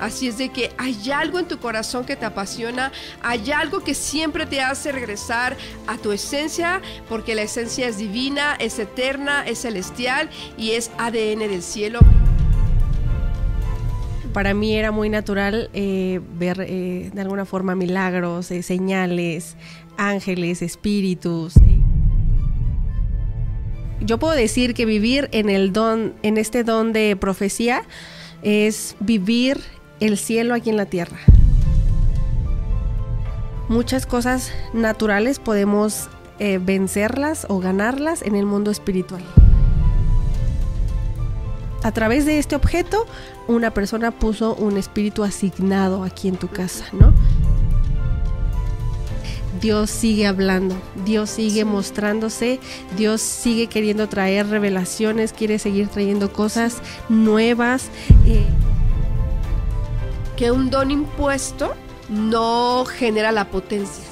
Así es de que hay algo en tu corazón que te apasiona, hay algo que siempre te hace regresar a tu esencia, porque la esencia es divina, es eterna, es celestial y es ADN del cielo. Para mí era muy natural ver de alguna forma milagros, señales, ángeles, espíritus. Yo puedo decir que vivir en este don de profecía es vivir el cielo aquí en la tierra. Muchas cosas naturales podemos vencerlas o ganarlas en el mundo espiritual. A través de este objeto, una persona puso un espíritu asignado aquí en tu casa, ¿no? Dios sigue hablando, Dios sigue mostrándose, Dios sigue queriendo traer revelaciones, quiere seguir trayendo cosas nuevas. Que un don impuesto no genera la potencia.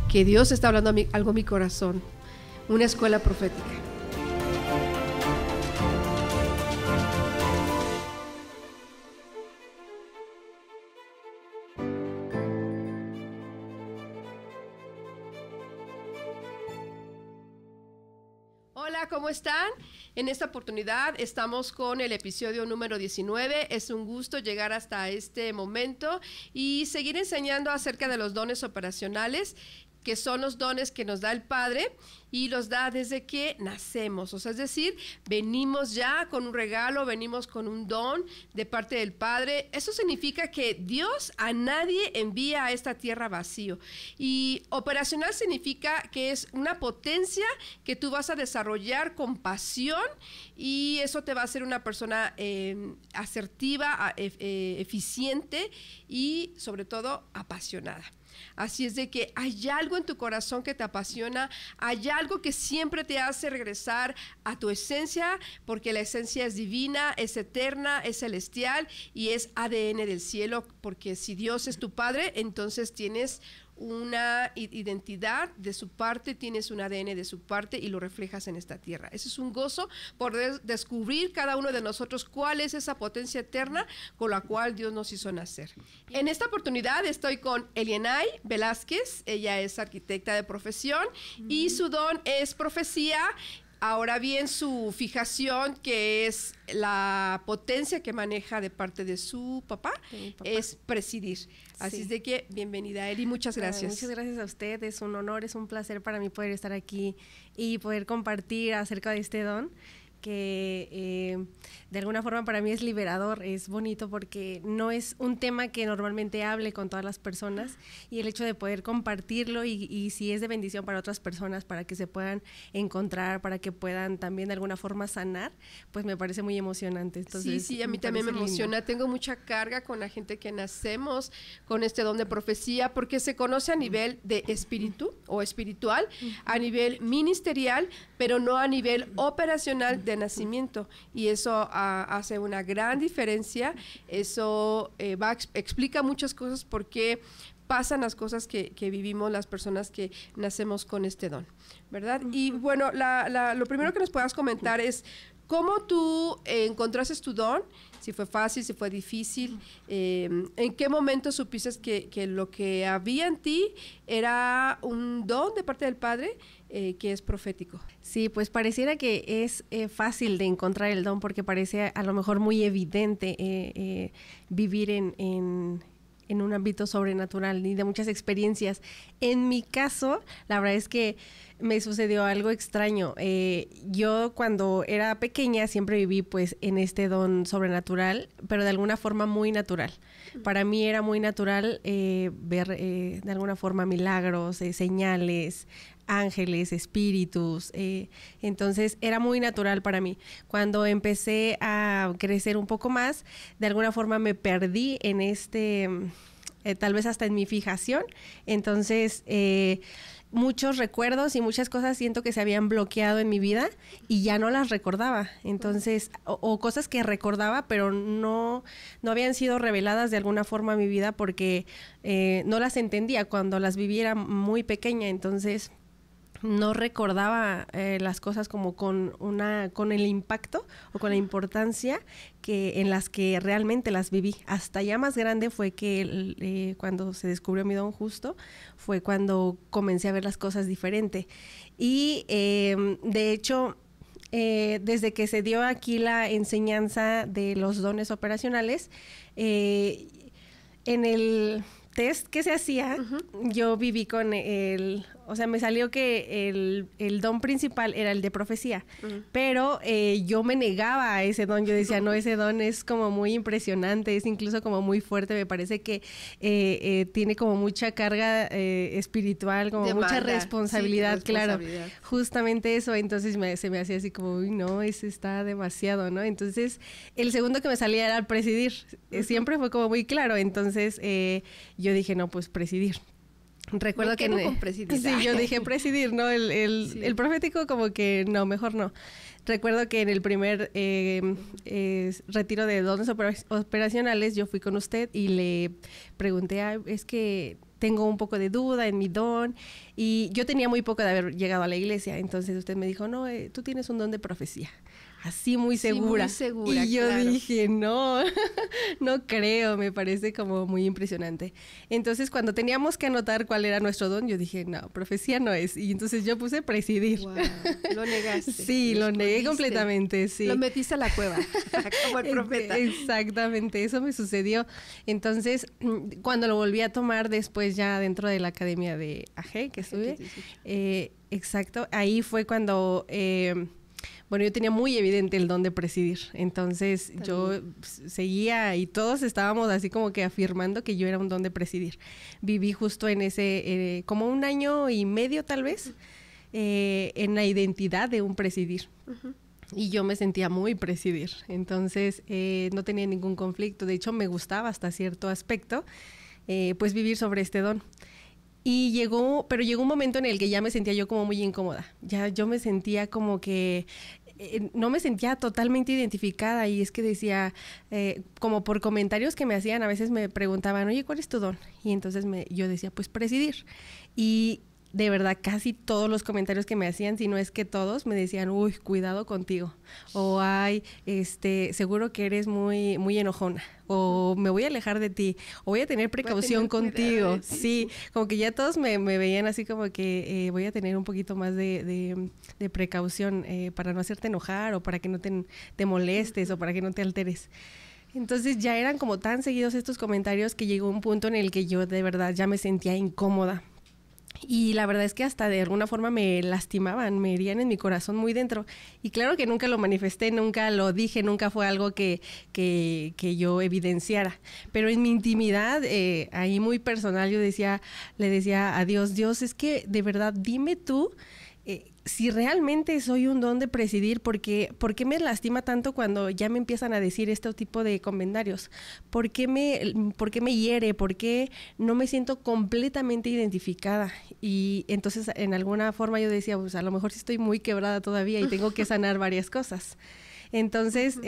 Que Dios está hablando algo a mi corazón, una escuela profética. Hola, ¿cómo están? En esta oportunidad estamos con el episodio número 19. Es un gusto llegar hasta este momento y seguir enseñando acerca de los dones operacionales, que son los dones que nos da el Padre y los da desde que nacemos. O sea, es decir, venimos ya con un regalo, venimos con un don de parte del Padre. Eso significa que Dios a nadie envía a esta tierra vacío. Y operacional significa que es una potencia que tú vas a desarrollar con pasión y eso te va a hacer una persona asertiva, eficiente y sobre todo apasionada. Así es de que hay algo en tu corazón que te apasiona, hay algo que siempre te hace regresar a tu esencia, porque la esencia es divina, es eterna, es celestial y es ADN del cielo, porque si Dios es tu Padre, entonces tienes una identidad de su parte, tienes un ADN de su parte y lo reflejas en esta tierra. Eso es un gozo poder descubrir cada uno de nosotros cuál es esa potencia eterna con la cual Dios nos hizo nacer. En esta oportunidad estoy con Elienay Velázquez, ella es arquitecta de profesión y su don es profecía. Ahora bien, su fijación, que es la potencia que maneja de parte de su papá, es presidir. Así Sí. es de que, bienvenida, Eli, muchas gracias. Muchas gracias a usted, es un honor, es un placer para mí poder estar aquí y poder compartir acerca de este don que de alguna forma para mí es liberador, es bonito porque no es un tema que normalmente hable con todas las personas y el hecho de poder compartirlo y si es de bendición para otras personas, para que se puedan encontrar, para que puedan también de alguna forma sanar, pues me parece muy emocionante. Entonces, sí, a mí también me emociona, lindo. Tengo mucha carga con la gente que nacemos con este don de profecía porque se conoce a nivel de espíritu o espiritual, a nivel ministerial, pero no a nivel operacional de nacimiento y eso hace una gran diferencia. Eso explica muchas cosas porque pasan las cosas que vivimos las personas que nacemos con este don, ¿verdad? Y bueno, lo primero que nos puedas comentar es cómo tú encontraste tu don, si fue fácil, si fue difícil, en qué momento supiste que lo que había en ti era un don de parte del Padre que es profético. Sí, pues pareciera que es fácil de encontrar el don porque parece a lo mejor muy evidente vivir en un ámbito sobrenatural y de muchas experiencias. En mi caso, la verdad es que me sucedió algo extraño. Yo cuando era pequeña siempre viví pues en este don sobrenatural, pero de alguna forma muy natural. Para mí era muy natural ver de alguna forma milagros, señales, ángeles, espíritus, entonces era muy natural para mí. Cuando empecé a crecer un poco más, de alguna forma me perdí en tal vez hasta en mi fijación, entonces muchos recuerdos y muchas cosas siento que se habían bloqueado en mi vida y ya no las recordaba, entonces, o cosas que recordaba pero no habían sido reveladas de alguna forma a mi vida porque no las entendía cuando las viví, era muy pequeña, entonces no recordaba las cosas como con el impacto o con la importancia en las que realmente las viví. Hasta ya más grande fue que cuando se descubrió mi don justo, fue cuando comencé a ver las cosas diferente. Y de hecho, desde que se dio aquí la enseñanza de los dones operacionales, en el test que se hacía, yo viví con me salió que el don principal era el de profecía, pero yo me negaba a ese don. Yo decía, no, ese don es como muy impresionante, es incluso como muy fuerte, me parece que tiene como mucha carga espiritual, como mucha responsabilidad, sí, claro, justamente eso. Entonces se me hacía así como, uy, no, ese está demasiado, ¿no? Entonces, el segundo que me salía era el presidir, siempre fue como muy claro. Entonces, yo dije, no, pues presidir. Recuerdo que con presidir. Sí, yo dije presidir, ¿no? El profético como que no, mejor no. Recuerdo que en el primer retiro de dones operacionales yo fui con usted y le pregunté, es que tengo un poco de duda en mi don, y yo tenía muy poco de haber llegado a la iglesia. Entonces usted me dijo, no, tú tienes un don de profecía. Así muy segura. Sí, muy segura, y yo claro. dije, no, no creo, me parece como muy impresionante. Entonces, cuando teníamos que anotar cuál era nuestro don, yo dije, no, profecía no es. Y entonces yo puse presidir. Wow, lo negaste. Sí, lo negué completamente, sí. Lo metiste a la cueva, como el profeta. Exactamente, eso me sucedió. Entonces, cuando lo volví a tomar después ya dentro de la academia de AG, que estuve, exacto, ahí fue cuando... bueno, yo tenía muy evidente el don de presidir, entonces también yo seguía y todos estábamos así como que afirmando que yo era un don de presidir. Viví justo en ese, como 1 año y medio tal vez, en la identidad de un presidir. Y yo me sentía muy presidir, entonces no tenía ningún conflicto. De hecho, me gustaba hasta cierto aspecto, pues vivir sobre este don. Pero llegó un momento en el que ya me sentía yo como muy incómoda. Ya yo me sentía como que no me sentía totalmente identificada, y es que decía, como por comentarios que me hacían, a veces me preguntaban, oye, ¿cuál es tu don? Y entonces yo decía, pues presidir. Y de verdad, casi todos los comentarios que me hacían, si no es que todos, me decían, uy, cuidado contigo. O, ay, seguro que eres muy, muy enojona. O me voy a alejar de ti. O voy a tener precaución contigo. Sí, como que ya todos me veían así como que voy a tener un poquito más de precaución para no hacerte enojar, o para que no te molestes, o para que no te alteres. Entonces ya eran como tan seguidos estos comentarios que llegó un punto en el que yo de verdad ya me sentía incómoda. Y la verdad es que hasta de alguna forma me lastimaban, me herían en mi corazón muy dentro. Y claro que nunca lo manifesté, nunca lo dije, nunca fue algo que yo evidenciara. Pero en mi intimidad, ahí muy personal, le decía a Dios, es que de verdad dime tú si realmente soy un don de presidir. ¿Por qué me lastima tanto cuando ya me empiezan a decir este tipo de comentarios? ¿Por qué me hiere? ¿Por qué no me siento completamente identificada? Y entonces, en alguna forma yo decía, pues a lo mejor sí estoy muy quebrada todavía y tengo que sanar varias cosas. Entonces,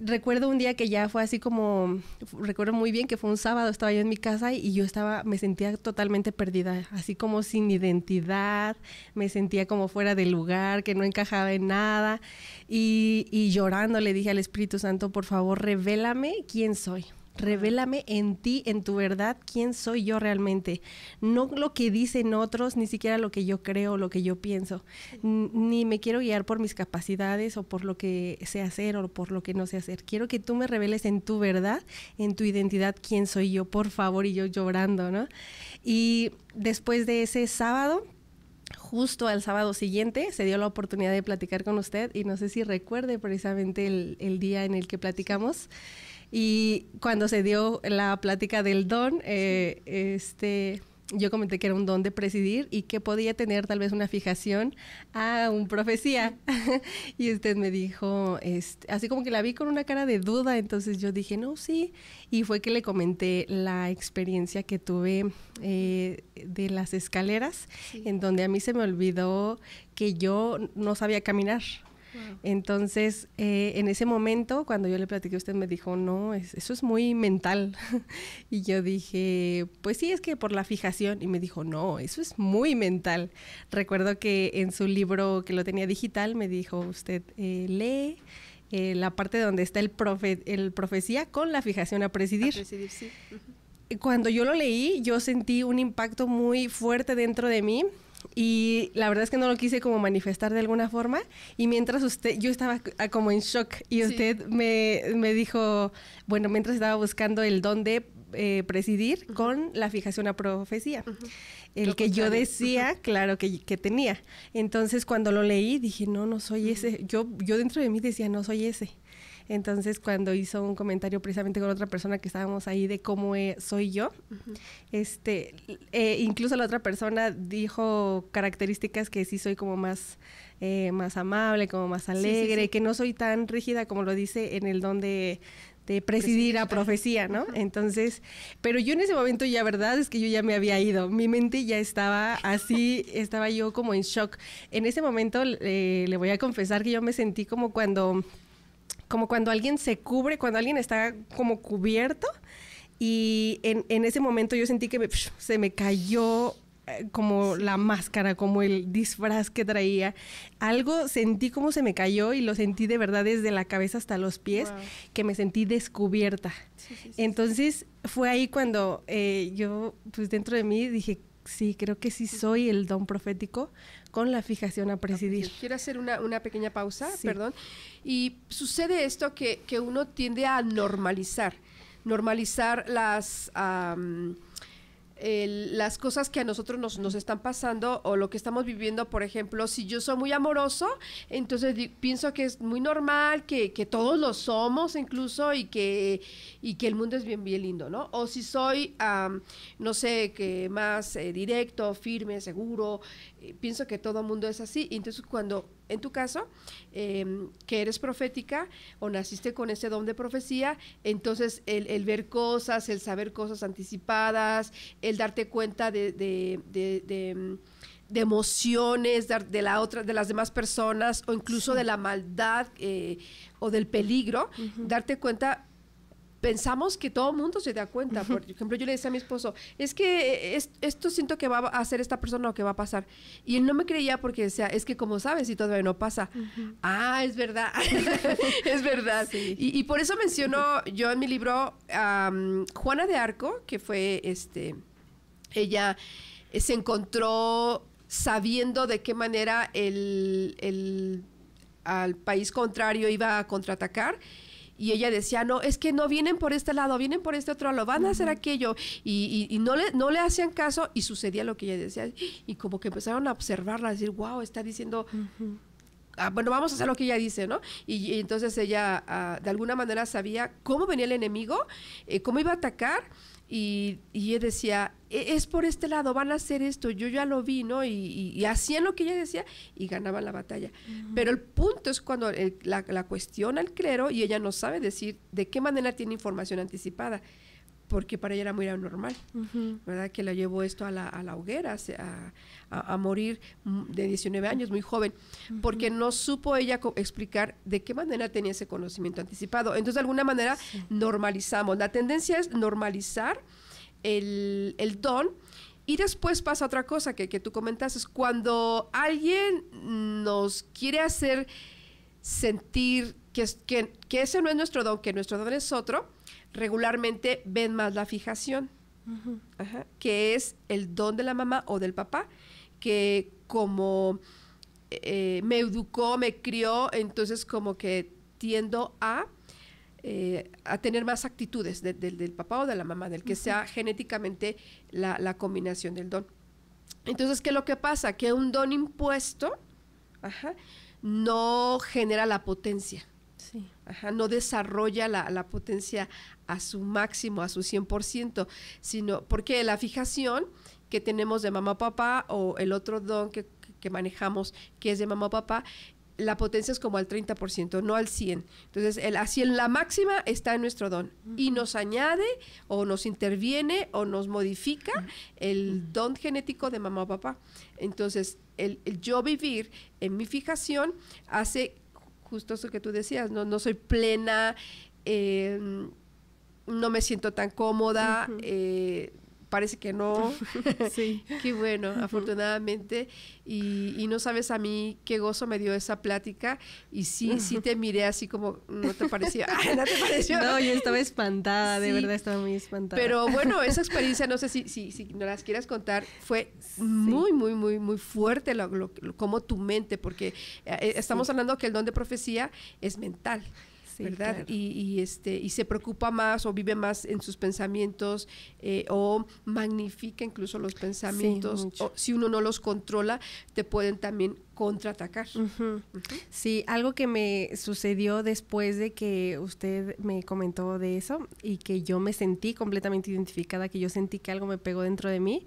recuerdo un día que ya fue así como, recuerdo muy bien que fue un sábado, estaba yo en mi casa y yo me sentía totalmente perdida, así como sin identidad, me sentía como fuera de lugar, que no encajaba en nada, y llorando le dije al Espíritu Santo, por favor, revélame quién soy. Revélame en ti, en tu verdad, quién soy yo realmente. No lo que dicen otros, ni siquiera lo que yo creo, lo que yo pienso. Ni me quiero guiar por mis capacidades o por lo que sé hacer o por lo que no sé hacer. Quiero que tú me reveles en tu verdad, en tu identidad, quién soy yo, por favor. Y yo llorando, ¿no? Y después de ese sábado, justo al sábado siguiente, se dio la oportunidad de platicar con usted, y no sé si recuerde precisamente el día en el que platicamos. Y cuando se dio la plática del don, yo comenté que era un don de presidir y que podía tener tal vez una fijación a un profecía. Y usted me dijo, así como que la vi con una cara de duda, entonces yo dije, no, sí. Y fue que le comenté la experiencia que tuve de las escaleras, en donde a mí se me olvidó que yo no sabía caminar. Wow. Entonces, en ese momento, cuando yo le platiqué, usted me dijo, no, eso es muy mental. Y yo dije, pues sí, es que por la fijación. Y me dijo, no, eso es muy mental. Recuerdo que en su libro, que lo tenía digital, me dijo, usted lee la parte donde está el profecía con la fijación a presidir. A presidir, sí. Cuando yo lo leí, yo sentí un impacto muy fuerte dentro de mí. Y la verdad es que no lo quise como manifestar de alguna forma. Y mientras yo estaba como en shock. Y usted me dijo, bueno, mientras estaba buscando el don de presidir con la fijación a profecía. El que yo decía, claro, que tenía. Entonces, cuando lo leí, dije, no soy ese. Yo dentro de mí decía, no soy ese. Entonces, cuando hizo un comentario precisamente con otra persona que estábamos ahí de cómo soy yo, incluso la otra persona dijo características que sí soy como más amable, como más alegre, que no soy tan rígida como lo dice en el don de presidir a profecía, ¿no? Entonces, pero yo en ese momento ya, verdad, es que yo ya me había ido. Mi mente ya estaba así, estaba yo como en shock. En ese momento le voy a confesar que yo me sentí como cuando alguien se cubre, cuando alguien está como cubierto, y en ese momento yo sentí que se me cayó como la máscara, como el disfraz que traía. Algo sentí como se me cayó y lo sentí de verdad desde la cabeza hasta los pies, que me sentí descubierta. Entonces fue ahí cuando yo, pues dentro de mí dije, sí, creo que sí soy el don profético con la fijación a presidir. Quiero hacer una pequeña pausa, perdón. Y sucede esto que uno tiende a normalizar las cosas que a nosotros nos están pasando o lo que estamos viviendo. Por ejemplo, si yo soy muy amoroso, entonces pienso que es muy normal, que todos lo somos incluso, y que el mundo es bien, bien lindo, ¿no? O si soy, no sé, que más directo, firme, seguro, pienso que todo el mundo es así. Y entonces cuando, en tu caso, que eres profética o naciste con ese don de profecía, entonces el ver cosas, el saber cosas anticipadas, el darte cuenta de emociones de las demás personas, o incluso de la maldad o del peligro, darte cuenta. Pensamos que todo el mundo se da cuenta. Por ejemplo, yo le decía a mi esposo, es que esto siento que va a hacer esta persona o que va a pasar. Y él no me creía porque decía, es que como sabes si todavía no pasa. Ah, es verdad. Es verdad. Sí. Y por eso menciono yo en mi libro Juana de Arco, que fue ella se encontró sabiendo de qué manera al país contrario iba a contraatacar. Y ella decía, no, es que no vienen por este lado, vienen por este otro lado, van a hacer aquello. Y no le hacían caso, y sucedía lo que ella decía. Y como que empezaron a observarla, a decir, wow, está diciendo, bueno, vamos a hacer lo que ella dice, ¿no? Y entonces ella de alguna manera sabía cómo venía el enemigo, cómo iba a atacar. Y ella decía, es por este lado, van a hacer esto, yo ya lo vi, ¿no? Y hacían lo que ella decía y ganaban la batalla. Pero el punto es cuando la cuestiona el clero y ella no sabe decir de qué manera tiene información anticipada, porque para ella era muy normal, ¿verdad? Que la llevó esto a la hoguera, a morir de 19 años, muy joven, porque no supo ella explicar de qué manera tenía ese conocimiento anticipado. Entonces, de alguna manera, normalizamos. La tendencia es normalizar el don. Y después pasa otra cosa que tú comentaste, es cuando alguien nos quiere hacer sentir que ese no es nuestro don, que nuestro don es otro, regularmente ven más la fijación, que es el don de la mamá o del papá, que como me educó, me crió, entonces como que tiendo a tener más actitudes del papá o de la mamá, del que sea genéticamente la combinación del don. Entonces, ¿qué es lo que pasa? Que un don impuesto no genera la potencia. Sí. No desarrolla la potencia a su máximo, a su 100%, sino porque la fijación que tenemos de mamá o papá, o el otro don que manejamos que es de mamá o papá, la potencia es como al 30%, no al 100%. Entonces, así la máxima está en nuestro don y nos añade o nos interviene o nos modifica el don genético de mamá o papá. Entonces, el yo vivir en mi fijación hace justo eso que tú decías, no soy plena, no me siento tan cómoda, parece que no. Sí. Qué bueno, afortunadamente. Y no sabes a mí qué gozo me dio esa plática. Y sí te miré así como, ¿no te pareció? ¿No te pareció? No, yo estaba espantada, Sí. de verdad estaba muy espantada. Pero bueno, esa experiencia, no sé si nos las quieras contar, fue muy, muy, muy, muy fuerte como tu mente, porque estamos hablando que el don de profecía es mental. Sí, ¿verdad? Claro. Y se preocupa más o vive más en sus pensamientos o magnifica incluso los pensamientos. Sí, o si uno no los controla, te pueden también contraatacar. Sí, algo que me sucedió después de que usted me comentó de eso y que yo me sentí completamente identificada, que yo sentí que algo me pegó dentro de mí.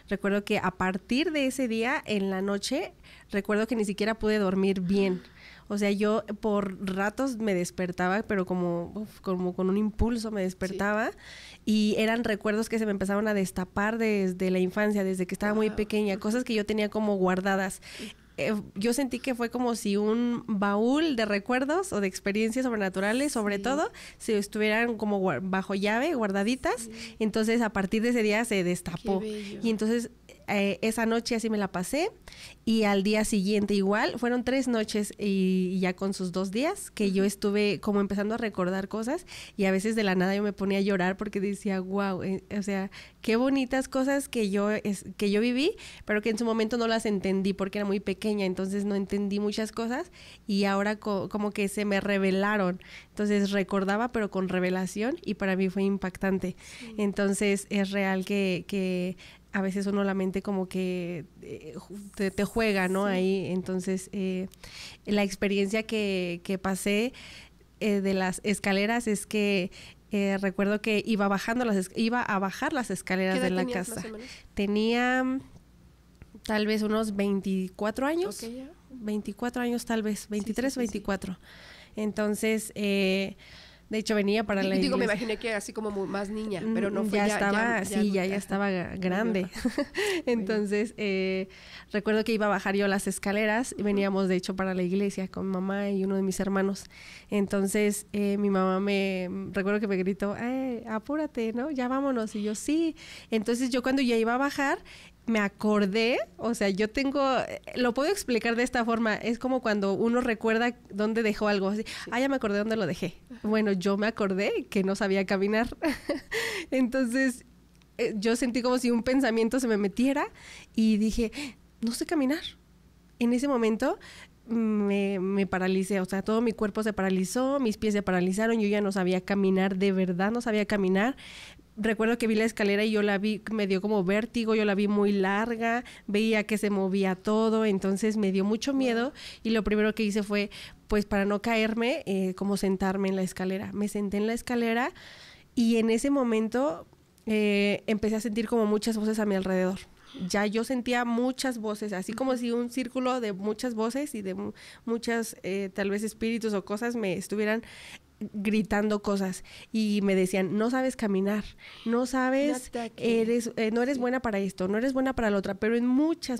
Recuerdo que a partir de ese día, en la noche, recuerdo que ni siquiera pude dormir bien. O sea, yo por ratos me despertaba, pero como con un impulso me despertaba. Sí. Y eran recuerdos que se me empezaron a destapar desde la infancia, desde que estaba muy pequeña, cosas que yo tenía como guardadas. Yo sentí que fue como si un baúl de recuerdos o de experiencias sobrenaturales, sobre todo, si estuvieran como bajo llave, guardaditas. Sí. Entonces, a partir de ese día se destapó. Y entonces, esa noche así me la pasé. Y al día siguiente igual, fueron 3 noches y ya con sus 2 días que yo estuve como empezando a recordar cosas y a veces de la nada yo me ponía a llorar porque decía, wow, o sea, qué bonitas cosas que yo viví, pero que en su momento no las entendí porque era muy pequeña, entonces no entendí muchas cosas y ahora como que se me revelaron. Entonces recordaba pero con revelación y para mí fue impactante. Sí. Entonces es real que a veces uno la mente como que te juega, ¿no? Sí. Ahí, entonces, la experiencia que pasé de las escaleras es que recuerdo que iba a bajar las escaleras de la casa. Más o menos? Tenía tal vez unos 24 años. Okay, yeah. 24 años tal vez, 23, sí. 24. Entonces, de hecho, venía para la iglesia. Me imaginé que así como más niña, pero no fue ya estaba grande. Entonces, recuerdo que iba a bajar yo las escaleras y veníamos, de hecho, para la iglesia con mamá y uno de mis hermanos. Entonces, mi mamá recuerdo que me gritó, apúrate, ¿no? Ya vámonos. Y yo, sí. Entonces, yo cuando ya iba a bajar, me acordé, o sea, lo puedo explicar de esta forma, es como cuando uno recuerda dónde dejó algo, así, sí. Ya me acordé dónde lo dejé. Bueno, yo me acordé que no sabía caminar, entonces yo sentí como si un pensamiento se me metiera y dije, no sé caminar. En ese momento me paralicé, o sea, todo mi cuerpo se paralizó, mis pies se paralizaron, yo ya no sabía caminar, de verdad no sabía caminar. Recuerdo que vi la escalera y yo la vi, me dio como vértigo, yo la vi muy larga, veía que se movía todo, entonces me dio mucho miedo y lo primero que hice fue, pues para no caerme, como sentarme en la escalera. Me senté en la escalera y en ese momento empecé a sentir como muchas voces a mi alrededor. Ya yo sentía muchas voces, así como si un círculo de muchas voces y de muchas, tal vez espíritus o cosas me estuvieran gritando cosas y me decían, no sabes caminar, no sabes, no eres buena para esto, no eres buena para la otra, pero en muchas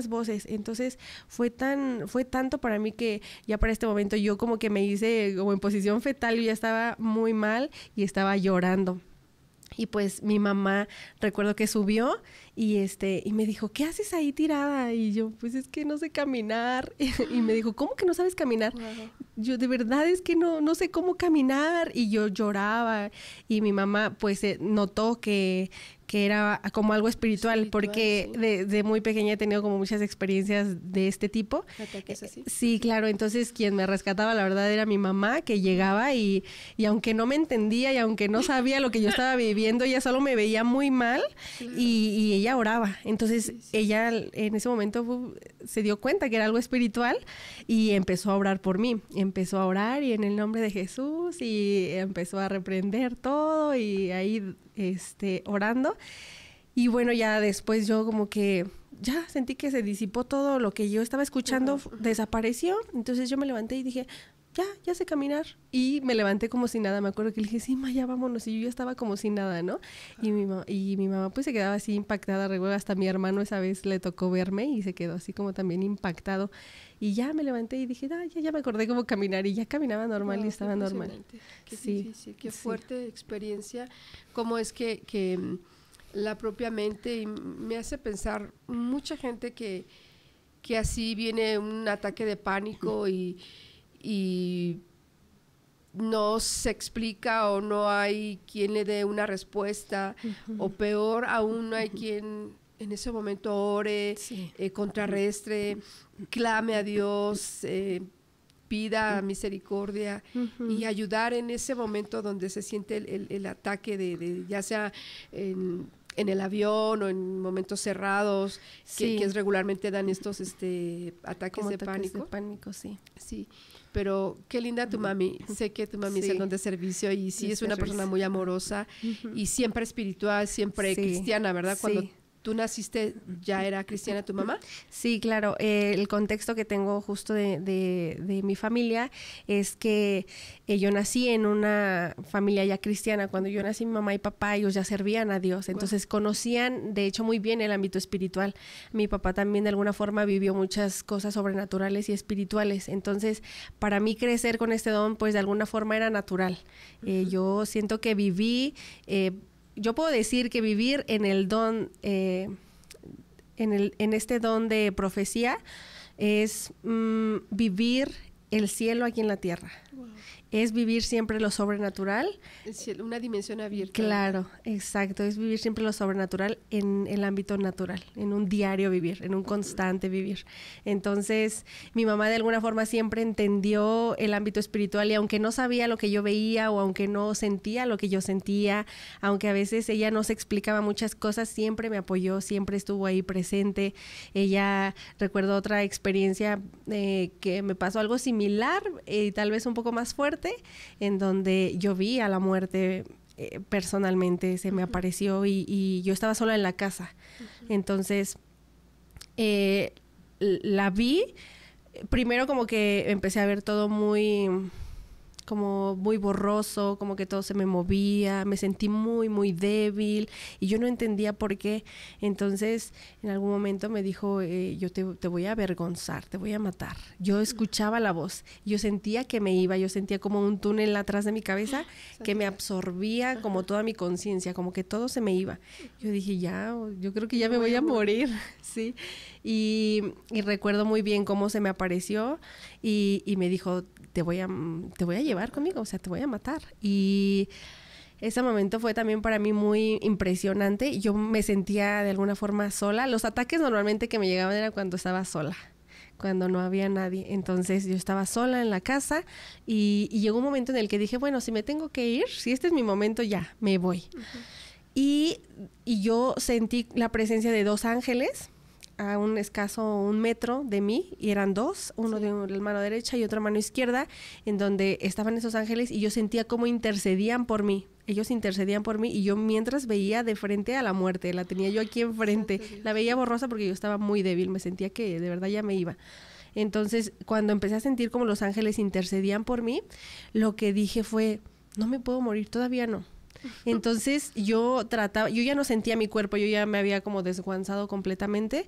voces. Entonces fue tanto para mí que ya para este momento yo como que me hice como en posición fetal, yo ya estaba muy mal y estaba llorando. Y pues mi mamá, recuerdo que subió y me dijo, ¿qué haces ahí tirada? Y yo, pues es que no sé caminar. Y me dijo, ¿cómo que no sabes caminar? Wow. Yo, de verdad es que no sé cómo caminar. Y yo lloraba. Y mi mamá, pues, notó que era como algo espiritual porque sí. de muy pequeña he tenido como muchas experiencias de este tipo. ¿Ataques así? Sí, claro. Entonces, quien me rescataba, la verdad, era mi mamá, que llegaba y aunque no me entendía y aunque no sabía lo que yo estaba viviendo, ella solo me veía muy mal, claro. y ella oraba. Entonces, sí. Ella en ese momento se dio cuenta que era algo espiritual y empezó a orar por mí. Empezó a orar y en el nombre de Jesús y empezó a reprender todo y ahí orando. Y bueno, ya después yo como que ya sentí que se disipó todo lo que yo estaba escuchando, desapareció. Entonces yo me levanté y dije, ya sé caminar. Y me levanté como si nada. Me acuerdo que le dije, sí, ma, ya vámonos. Y yo ya estaba como si nada, ¿no? Y mi mamá pues se quedaba así impactada. Recuerdo hasta mi hermano esa vez le tocó verme y se quedó así como también impactado. Y ya me levanté y dije, ya me acordé cómo caminar. Y ya caminaba normal y estaba normal. Qué difícil, qué fuerte experiencia. Cómo es que la propia mente, y me hace pensar mucha gente que así viene un ataque de pánico y no se explica o no hay quien le dé una respuesta, o peor aún no hay quien en ese momento ore, contrarrestre, clame a Dios, pida misericordia y ayudar en ese momento donde se siente el ataque de ya sea en el avión o en momentos cerrados, que es regularmente dan estos ataques de pánico. Sí, pero qué linda tu mami. Sé que tu mami es el don de servicio y sí es una persona muy amorosa y siempre espiritual, siempre cristiana, ¿verdad? Cuando ¿tú naciste, ya era cristiana tu mamá? Sí, claro. El contexto que tengo justo de mi familia es que yo nací en una familia ya cristiana. Cuando yo nací, mi mamá y papá, ellos ya servían a Dios. Entonces conocían, de hecho, muy bien el ámbito espiritual. Mi papá también de alguna forma vivió muchas cosas sobrenaturales y espirituales. Entonces, para mí crecer con este don, pues de alguna forma era natural. Yo siento que viví... yo puedo decir que vivir en el don, en este don de profecía, es vivir el cielo aquí en la tierra. Wow. Es vivir siempre lo sobrenatural. Una dimensión abierta. Claro, exacto. Es vivir siempre lo sobrenatural en el ámbito natural, en un diario vivir, en un constante vivir. Entonces, mi mamá de alguna forma siempre entendió el ámbito espiritual y aunque no sabía lo que yo veía o aunque no sentía lo que yo sentía, aunque a veces ella no se explicaba muchas cosas, siempre me apoyó, siempre estuvo ahí presente. Ella, recuerdo otra experiencia que me pasó algo similar y tal vez un poco más fuerte, en donde yo vi a la muerte personalmente, se me apareció y yo estaba sola en la casa. Entonces, la vi, primero como que empecé a ver todo muy borroso, como que todo se me movía, me sentí muy, muy débil y yo no entendía por qué. Entonces, en algún momento me dijo, yo te voy a avergonzar, te voy a matar. Yo escuchaba la voz, yo sentía que me iba, yo sentía como un túnel atrás de mi cabeza que me absorbía como toda mi conciencia, como que todo se me iba. Yo dije, yo creo que ya me voy a morir, sí. Y recuerdo muy bien cómo se me apareció y me dijo, te voy a llevar conmigo, o sea, te voy a matar. Y ese momento fue también para mí muy impresionante. Yo me sentía de alguna forma sola. Los ataques normalmente que me llegaban era cuando estaba sola, cuando no había nadie. Entonces yo estaba sola en la casa y llegó un momento en el que dije, bueno, si me tengo que ir, si este es mi momento, ya, me voy. Y yo sentí la presencia de 2 ángeles a un escaso 1 metro de mí, y eran 2, uno de la mano derecha y otro mano izquierda, en donde estaban esos ángeles y yo sentía cómo intercedían por mí. Ellos intercedían por mí y yo mientras veía de frente a la muerte, la tenía yo aquí enfrente, la veía borrosa porque yo estaba muy débil, me sentía que de verdad ya me iba. Entonces, cuando empecé a sentir como los ángeles intercedían por mí, lo que dije fue, no me puedo morir, todavía no. Entonces yo ya no sentía mi cuerpo, yo ya me había como desguanzado completamente.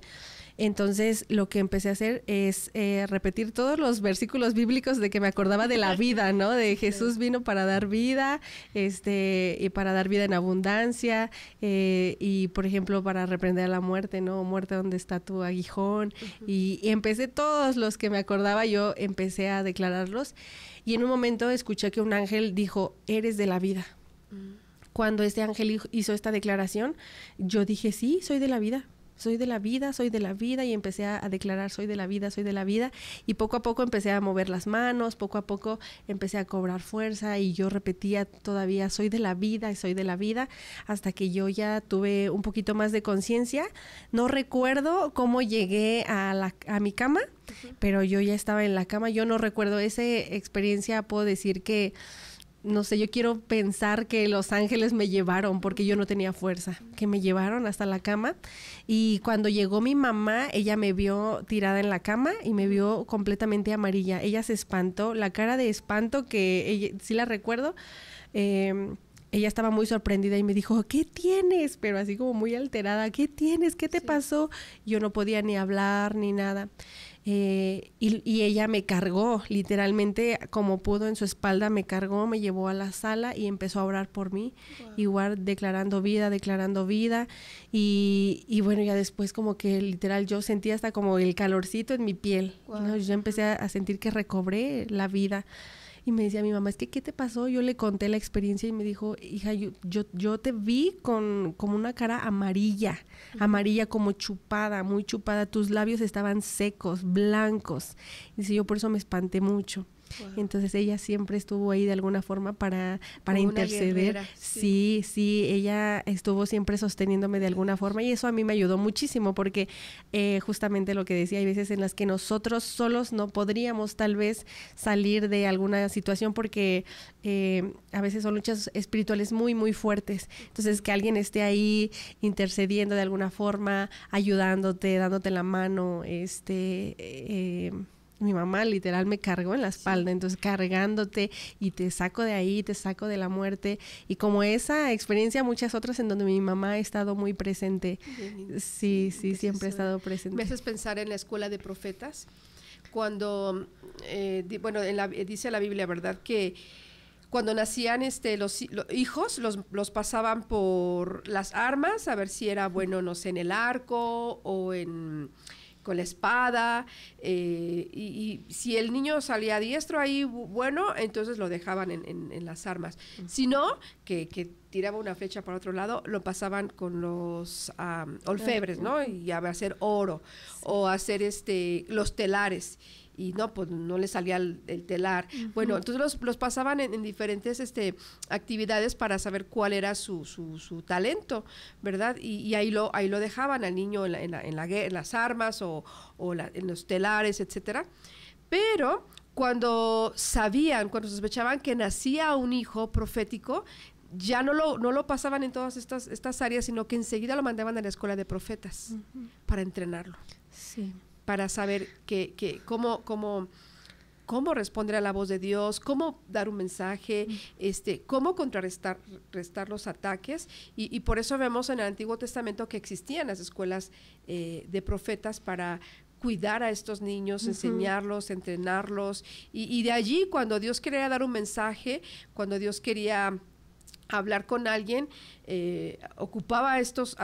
Entonces lo que empecé a hacer es repetir todos los versículos bíblicos de que me acordaba de la vida, ¿no? De Jesús vino para dar vida, y para dar vida en abundancia, y por ejemplo para reprender a la muerte, ¿no? Muerte, ¿dónde está tu aguijón? Y empecé todos los que me acordaba, yo empecé a declararlos y en un momento escuché que un ángel dijo, eres de la vida. Cuando este ángel hizo esta declaración, yo dije, sí, soy de la vida, soy de la vida, soy de la vida, y empecé a declarar, soy de la vida, soy de la vida, y poco a poco empecé a mover las manos, poco a poco empecé a cobrar fuerza, y yo repetía todavía, soy de la vida, y soy de la vida, hasta que yo ya tuve un poquito más de conciencia. No recuerdo cómo llegué a mi cama, pero yo ya estaba en la cama. Yo no recuerdo esa experiencia, puedo decir que no sé, yo quiero pensar que los ángeles me llevaron porque yo no tenía fuerza, que me llevaron hasta la cama. Y cuando llegó mi mamá, ella me vio tirada en la cama y me vio completamente amarilla. Ella se espantó, la cara de espanto que ella, sí la recuerdo. Ella estaba muy sorprendida y me dijo, ¿qué tienes? Pero así como muy alterada, ¿qué tienes? ¿Qué te pasó? Yo no podía ni hablar ni nada. Y ella me cargó, literalmente como pudo en su espalda, me cargó, me llevó a la sala y empezó a orar por mí, igual declarando vida. Y bueno, ya después como que literal yo sentí hasta como el calorcito en mi piel, ¿no? Yo empecé a sentir que recobré la vida. Y me decía mi mamá, es que, ¿qué te pasó? Yo le conté la experiencia y me dijo, hija, yo te vi con una cara amarilla, amarilla como chupada, muy chupada. Tus labios estaban secos, blancos. Dice, yo por eso me espanté mucho. Wow. Entonces ella siempre estuvo ahí de alguna forma para interceder. Guerrera, sí, ella estuvo siempre sosteniéndome de alguna forma y eso a mí me ayudó muchísimo porque justamente lo que decía, hay veces en las que nosotros solos no podríamos tal vez salir de alguna situación porque a veces son luchas espirituales muy, muy fuertes. Entonces que alguien esté ahí intercediendo de alguna forma, ayudándote, dándote la mano, mi mamá literal me cargó en la espalda, entonces cargándote y te saco de ahí, te saco de la muerte. Y como esa experiencia, muchas otras en donde mi mamá ha estado muy presente. Sí, siempre ha estado presente. Me haces pensar en la escuela de profetas, cuando, dice la Biblia, ¿verdad? Que cuando nacían los hijos, los pasaban por las armas, a ver si era bueno, no sé, en el arco o con la espada, y si el niño salía diestro ahí, bueno, entonces lo dejaban en las armas. Si no, que tiraba una flecha para otro lado, lo pasaban con los orfebres, ¿no? Y a hacer oro, o hacer los telares. Y no, pues no le salía el telar. Bueno, entonces los pasaban en diferentes actividades para saber cuál era su talento, ¿verdad? Y ahí lo dejaban al niño en las armas o en los telares, etcétera. Pero cuando sospechaban que nacía un hijo profético, ya no lo pasaban en todas estas áreas, sino que enseguida lo mandaban a la escuela de profetas para entrenarlo. Sí. Para saber cómo responder a la voz de Dios, cómo dar un mensaje, cómo contrarrestar los ataques, y por eso vemos en el Antiguo Testamento que existían las escuelas de profetas para cuidar a estos niños, enseñarlos, entrenarlos, y de allí cuando Dios quería dar un mensaje, cuando Dios quería hablar con alguien, ocupaba a estos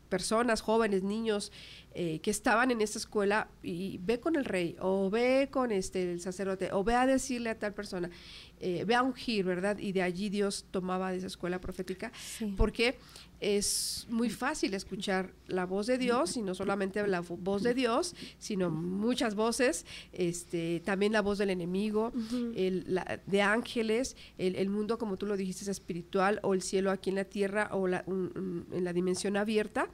personas, jóvenes, niños, que estaban en esta escuela, y ve con el rey, o ve con el sacerdote, o ve a decirle a tal persona, ve a ungir, ¿verdad? Y de allí Dios tomaba de esa escuela profética, porque es muy fácil escuchar la voz de Dios, y no solamente la voz de Dios, sino muchas voces, también la voz del enemigo, de ángeles, el mundo, como tú lo dijiste, es espiritual, o el cielo aquí en la tierra, o en la dimensión abierta.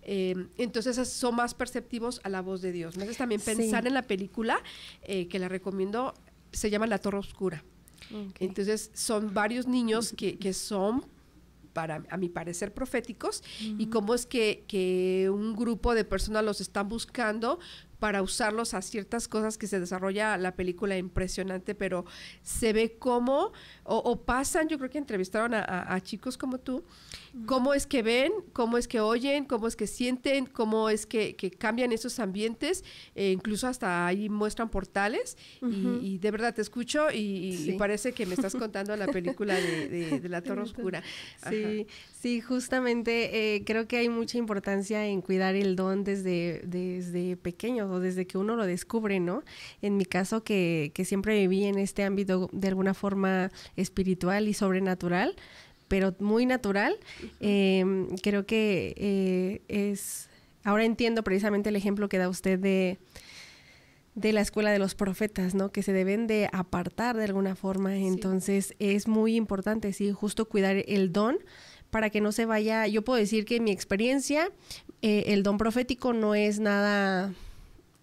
Entonces son más perceptivos a la voz de Dios. Me haces también pensar en la película, que la recomiendo, se llama La Torre Oscura. Okay. Entonces son varios niños que son, a mi parecer, proféticos, y cómo es que un grupo de personas los están buscando para usarlos a ciertas cosas, que se desarrolla la película impresionante, pero se ve cómo, o pasan, yo creo que entrevistaron a chicos como tú, cómo es que ven, cómo es que oyen, cómo es que sienten, cómo es que cambian esos ambientes, incluso hasta ahí muestran portales, y de verdad te escucho y parece que me estás contando la película de La Torre Oscura. Sí, justamente creo que hay mucha importancia en cuidar el don desde pequeños, o desde que uno lo descubre, ¿no? En mi caso, que siempre viví en este ámbito de alguna forma espiritual y sobrenatural, pero muy natural, creo que ahora entiendo precisamente el ejemplo que da usted de la escuela de los profetas, ¿no? Que se deben de apartar de alguna forma. Entonces es muy importante, sí, justo cuidar el don para que no se vaya. Yo puedo decir que en mi experiencia el don profético no es nada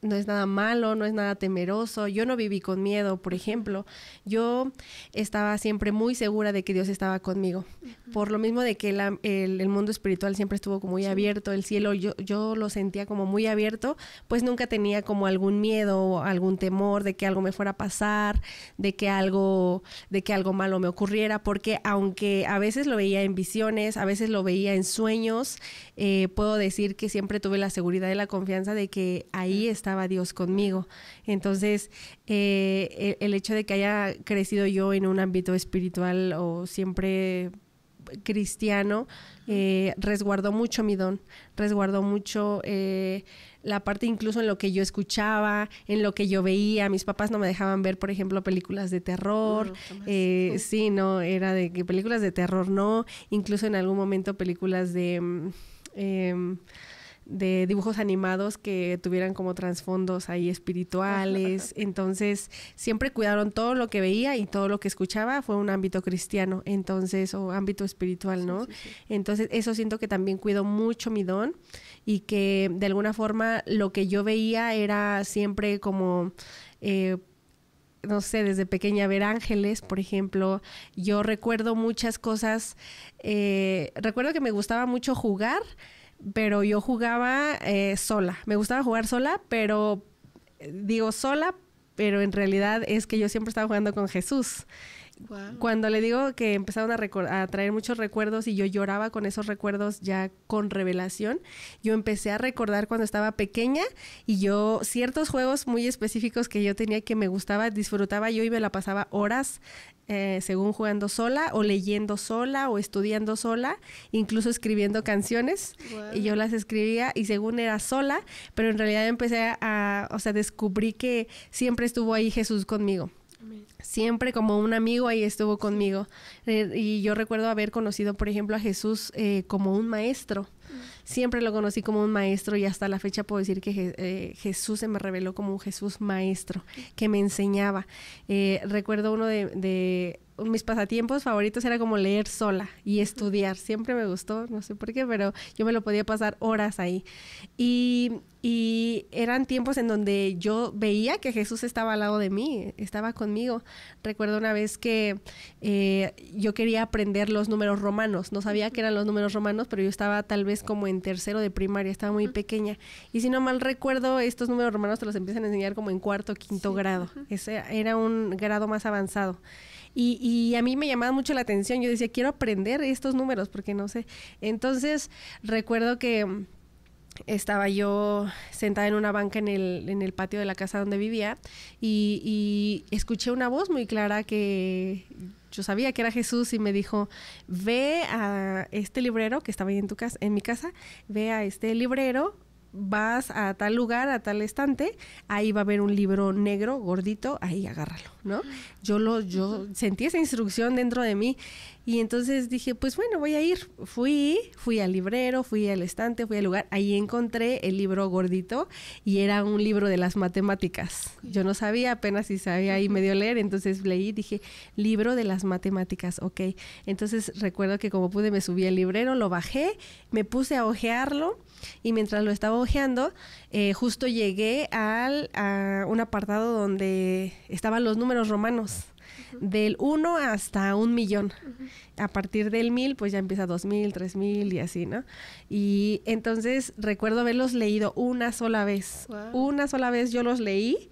no es nada malo, no es nada temeroso. Yo no viví con miedo, por ejemplo. Yo estaba siempre muy segura de que Dios estaba conmigo. Por lo mismo de que el mundo espiritual siempre estuvo como muy abierto, el cielo yo lo sentía como muy abierto, pues nunca tenía como algún miedo o algún temor de que algo me fuera a pasar, de que algo malo me ocurriera, porque aunque a veces lo veía en visiones, a veces lo veía en sueños, puedo decir que siempre tuve la seguridad y la confianza de que ahí estaba Dios conmigo. Entonces, el hecho de que haya crecido yo en un ámbito espiritual o siempre cristiano, resguardó mucho mi don, resguardó mucho la parte incluso en lo que yo escuchaba, en lo que yo veía. Mis papás no me dejaban ver, por ejemplo, películas de terror. Sí, no, era de que películas de terror no, incluso en algún momento películas de dibujos animados que tuvieran como trasfondos ahí espirituales. Entonces, siempre cuidaron todo lo que veía y todo lo que escuchaba fue un ámbito cristiano, entonces, o ámbito espiritual, ¿no? Sí. Entonces, eso siento que también cuidó mucho mi don y que de alguna forma lo que yo veía era siempre como... no sé, desde pequeña ver ángeles, por ejemplo. Yo recuerdo muchas cosas. Recuerdo que me gustaba mucho jugar, pero yo jugaba sola. Me gustaba jugar sola, pero digo sola, pero en realidad es que yo siempre estaba jugando con Jesús. Wow. Cuando le digo que empezaron a traer muchos recuerdos y yo lloraba con esos recuerdos ya con revelación, yo empecé a recordar cuando estaba pequeña y yo ciertos juegos muy específicos que yo tenía que me gustaba, disfrutaba yo y me la pasaba horas según jugando sola o leyendo sola o estudiando sola, incluso escribiendo canciones. Wow. Y yo las escribía y según era sola, pero en realidad empecé descubrí que siempre estuvo ahí Jesús conmigo. Siempre como un amigo ahí estuvo conmigo. Y yo recuerdo haber conocido, por ejemplo, a Jesús como un maestro. Siempre lo conocí como un maestro y hasta la fecha puedo decir que Jesús se me reveló como un Jesús maestro que me enseñaba. Recuerdo uno de mis pasatiempos favoritos era como leer sola y estudiar. Siempre me gustó, no sé por qué, pero yo me lo podía pasar horas ahí. Y eran tiempos en donde yo veía que Jesús estaba al lado de mí, estaba conmigo. Recuerdo una vez que yo quería aprender los números romanos. No sabía qué eran los números romanos, pero yo estaba tal vez como en tercero de primaria, estaba muy pequeña. Y si no mal recuerdo, estos números romanos te los empiezan a enseñar como en cuarto o quinto grado. Ese era un grado más avanzado. Y a mí me llamaba mucho la atención. Yo decía, quiero aprender estos números porque no sé. Entonces, recuerdo que estaba yo sentada en una banca en el patio de la casa donde vivía y escuché una voz muy clara que yo sabía que era Jesús y me dijo, ve a este librero que estaba ahí en mi casa, ve a este librero, vas a tal lugar, a tal estante, ahí va a haber un libro negro, gordito, ahí agárralo, ¿no? Yo sentí esa instrucción dentro de mí y entonces dije, pues bueno, voy a ir. Fui al librero, fui al estante, fui al lugar, ahí encontré el libro gordito y era un libro de las matemáticas. Yo no sabía, apenas si sabía ahí medio leer, entonces leí y dije, libro de las matemáticas, ok. Entonces recuerdo que como pude me subí al librero, lo bajé, me puse a hojearlo. Y mientras lo estaba hojeando, justo llegué a un apartado donde estaban los números romanos, del 1 hasta 1,000,000. A partir del 1000, pues ya empieza 2000, 3000 y así, ¿no? Y entonces recuerdo haberlos leído una sola vez. Wow. Una sola vez yo los leí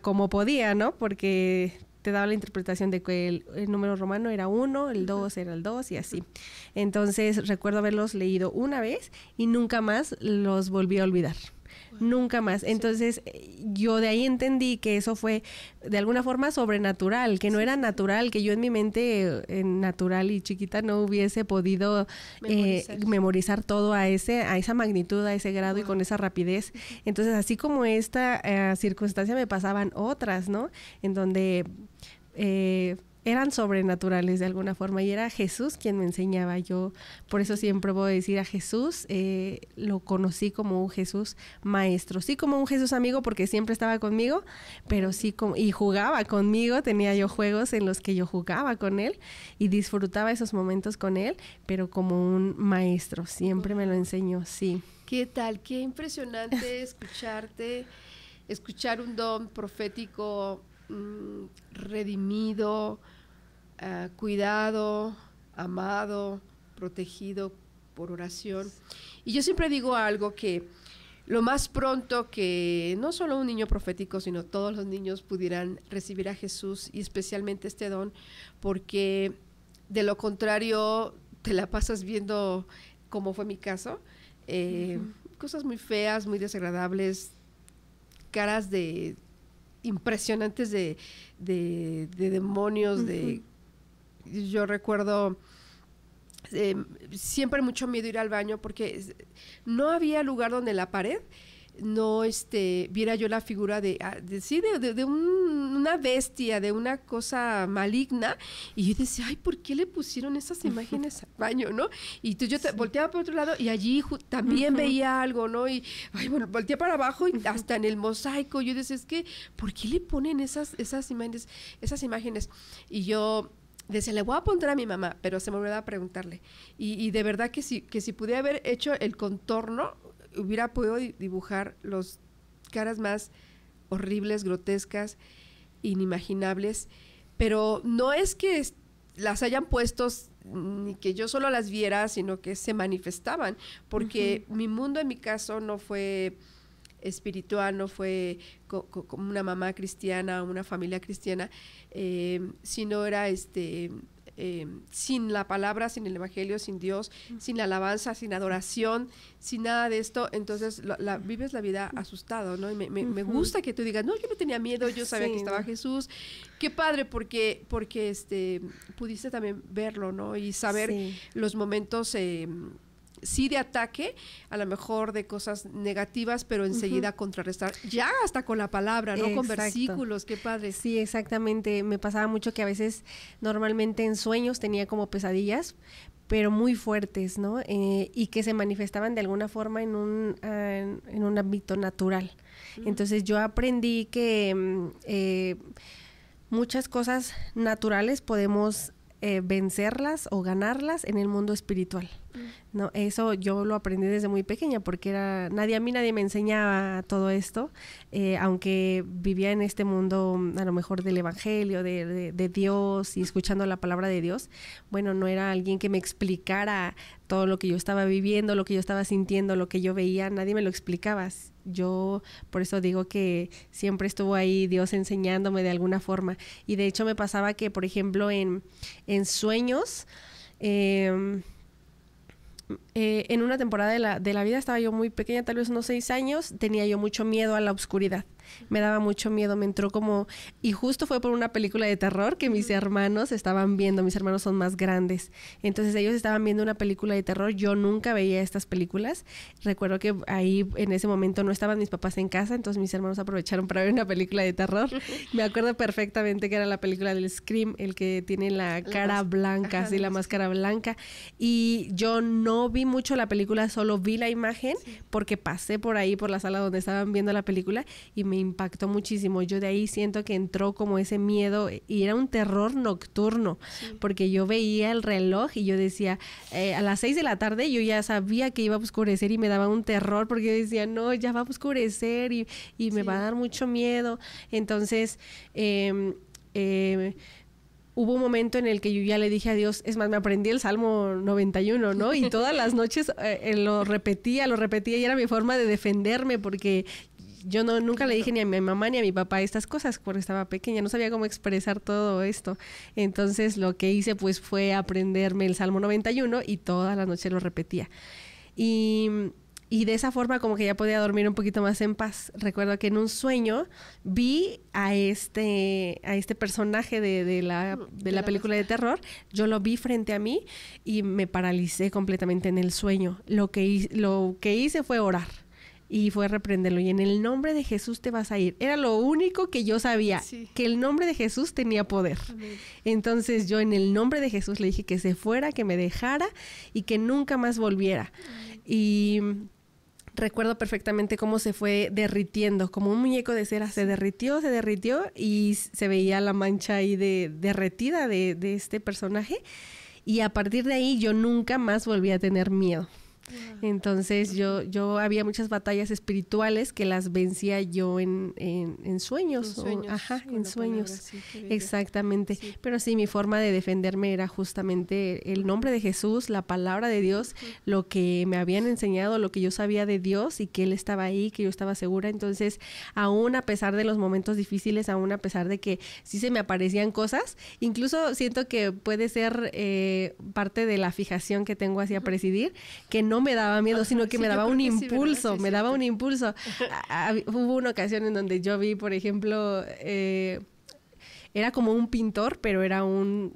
como podía, ¿no? Porque te daba la interpretación de que el número romano era 1, el 2 era el 2 y así. Entonces recuerdo haberlos leído una vez y nunca más los volví a olvidar. Nunca más. Entonces yo de ahí entendí que eso fue de alguna forma sobrenatural, que no era natural, que yo en mi mente natural y chiquita no hubiese podido memorizar todo a esa magnitud, a ese grado y con esa rapidez. Entonces así como esta circunstancia me pasaban otras, ¿no? En donde eran sobrenaturales de alguna forma y era Jesús quien me enseñaba. Yo por eso siempre puedo decir a Jesús, lo conocí como un Jesús maestro, sí como un Jesús amigo porque siempre estaba conmigo, pero sí y jugaba conmigo, tenía yo juegos en los que yo jugaba con él y disfrutaba esos momentos con él, pero como un maestro, siempre me lo enseñó, sí. ¿Qué tal? Qué impresionante escuchar un don profético redimido, cuidado, amado, protegido por oración. Y yo siempre digo algo que lo más pronto que no solo un niño profético, sino todos los niños pudieran recibir a Jesús y especialmente este don, porque de lo contrario te la pasas viendo, como fue mi caso, cosas muy feas, muy desagradables, caras impresionantes de demonios, yo recuerdo siempre mucho miedo ir al baño porque no había lugar donde la pared no viera yo la figura de una bestia, de una cosa maligna, y yo decía, ay, ¿por qué le pusieron esas imágenes al baño, no? Y entonces yo volteaba por otro lado y allí también veía algo, ¿no? Y ay, bueno, volteé para abajo y hasta en el mosaico, yo decía, es que, ¿por qué le ponen esas imágenes? Y yo decía, le voy a apuntar a mi mamá, pero se me olvidaba preguntarle. Y de verdad que si pudiera haber hecho el contorno, hubiera podido dibujar las caras más horribles, grotescas, inimaginables, pero no es que las hayan puesto ni que yo solo las viera, sino que se manifestaban, porque mi mundo en mi caso no fue espiritual, no fue como una mamá cristiana, una familia cristiana, sino era sin la palabra, sin el evangelio, sin Dios, sin la alabanza, sin adoración, sin nada de esto. Entonces vives la vida asustado, ¿no? Y me gusta que tú digas, no, yo no tenía miedo, yo sabía que estaba Jesús. Qué padre, porque pudiste también verlo, ¿no? Y saber los momentos sí de ataque, a lo mejor de cosas negativas, pero enseguida contrarrestar, ya hasta con la palabra, ¿no? Exacto. Con versículos, qué padre. Sí, exactamente, me pasaba mucho que a veces normalmente en sueños tenía como pesadillas, pero muy fuertes, ¿no? Y que se manifestaban de alguna forma en un ámbito natural. Entonces yo aprendí que muchas cosas naturales podemos vencerlas o ganarlas en el mundo espiritual, ¿no? Eso yo lo aprendí desde muy pequeña porque nadie me enseñaba todo esto, aunque vivía en este mundo a lo mejor del evangelio, de Dios y escuchando la palabra de Dios. Bueno, no era alguien que me explicara todo lo que yo estaba viviendo, lo que yo estaba sintiendo, lo que yo veía, nadie me lo explicaba. Yo por eso digo que siempre estuvo ahí Dios enseñándome de alguna forma. Y de hecho me pasaba que, por ejemplo, en sueños, en una temporada de la vida estaba yo muy pequeña, tal vez unos 6 años, tenía yo mucho miedo a la oscuridad. Me daba mucho miedo, me entró y justo fue por una película de terror que mis hermanos estaban viendo, mis hermanos son más grandes, entonces ellos estaban viendo una película de terror, yo nunca veía estas películas, recuerdo que ahí en ese momento no estaban mis papás en casa, entonces mis hermanos aprovecharon para ver una película de terror, me acuerdo perfectamente que era la película del Scream, el que tiene la cara blanca, así la máscara blanca, y yo no vi mucho la película, solo vi la imagen, porque pasé por ahí, por la sala donde estaban viendo la película, y me impactó muchísimo. Yo de ahí siento que entró como ese miedo y era un terror nocturno, porque yo veía el reloj y yo decía, a las 6 de la tarde yo ya sabía que iba a oscurecer y me daba un terror porque yo decía, no, ya va a oscurecer y me va a dar mucho miedo. Entonces, hubo un momento en el que yo ya le dije a Dios, es más, me aprendí el Salmo 91, ¿no? Y todas las noches lo repetía y era mi forma de defenderme porque yo nunca le dije ni a mi mamá ni a mi papá estas cosas porque estaba pequeña, no sabía cómo expresar todo esto. Entonces lo que hice pues fue aprenderme el Salmo 91 y todas las noches lo repetía. Y de esa forma como que ya podía dormir un poquito más en paz. Recuerdo que en un sueño vi a este personaje de la película de terror, yo lo vi frente a mí y me paralicé completamente en el sueño. Lo que hice fue orar. y fue a reprenderlo. Y en el nombre de Jesús te vas a ir. Era lo único que yo sabía, que el nombre de Jesús tenía poder. Amén. Entonces yo en el nombre de Jesús le dije que se fuera, que me dejara y que nunca más volviera. Amén. Y recuerdo perfectamente cómo se fue derritiendo, como un muñeco de cera, se derritió y se veía la mancha ahí derretida de este personaje. Y a partir de ahí yo nunca más volví a tener miedo. Entonces yo había muchas batallas espirituales que las vencía yo en sueños. En sueños. Sí, exactamente. Sí. Pero sí, mi forma de defenderme era justamente el nombre de Jesús, la palabra de Dios, lo que me habían enseñado, lo que yo sabía de Dios y que Él estaba ahí, que yo estaba segura. Entonces, aún a pesar de los momentos difíciles, aún a pesar de que sí se me aparecían cosas, incluso siento que puede ser parte de la fijación que tengo hacia presidir, que no me daba miedo, sino que me daba un impulso, un impulso. Hubo una ocasión en donde yo vi, por ejemplo, era como un pintor, pero era un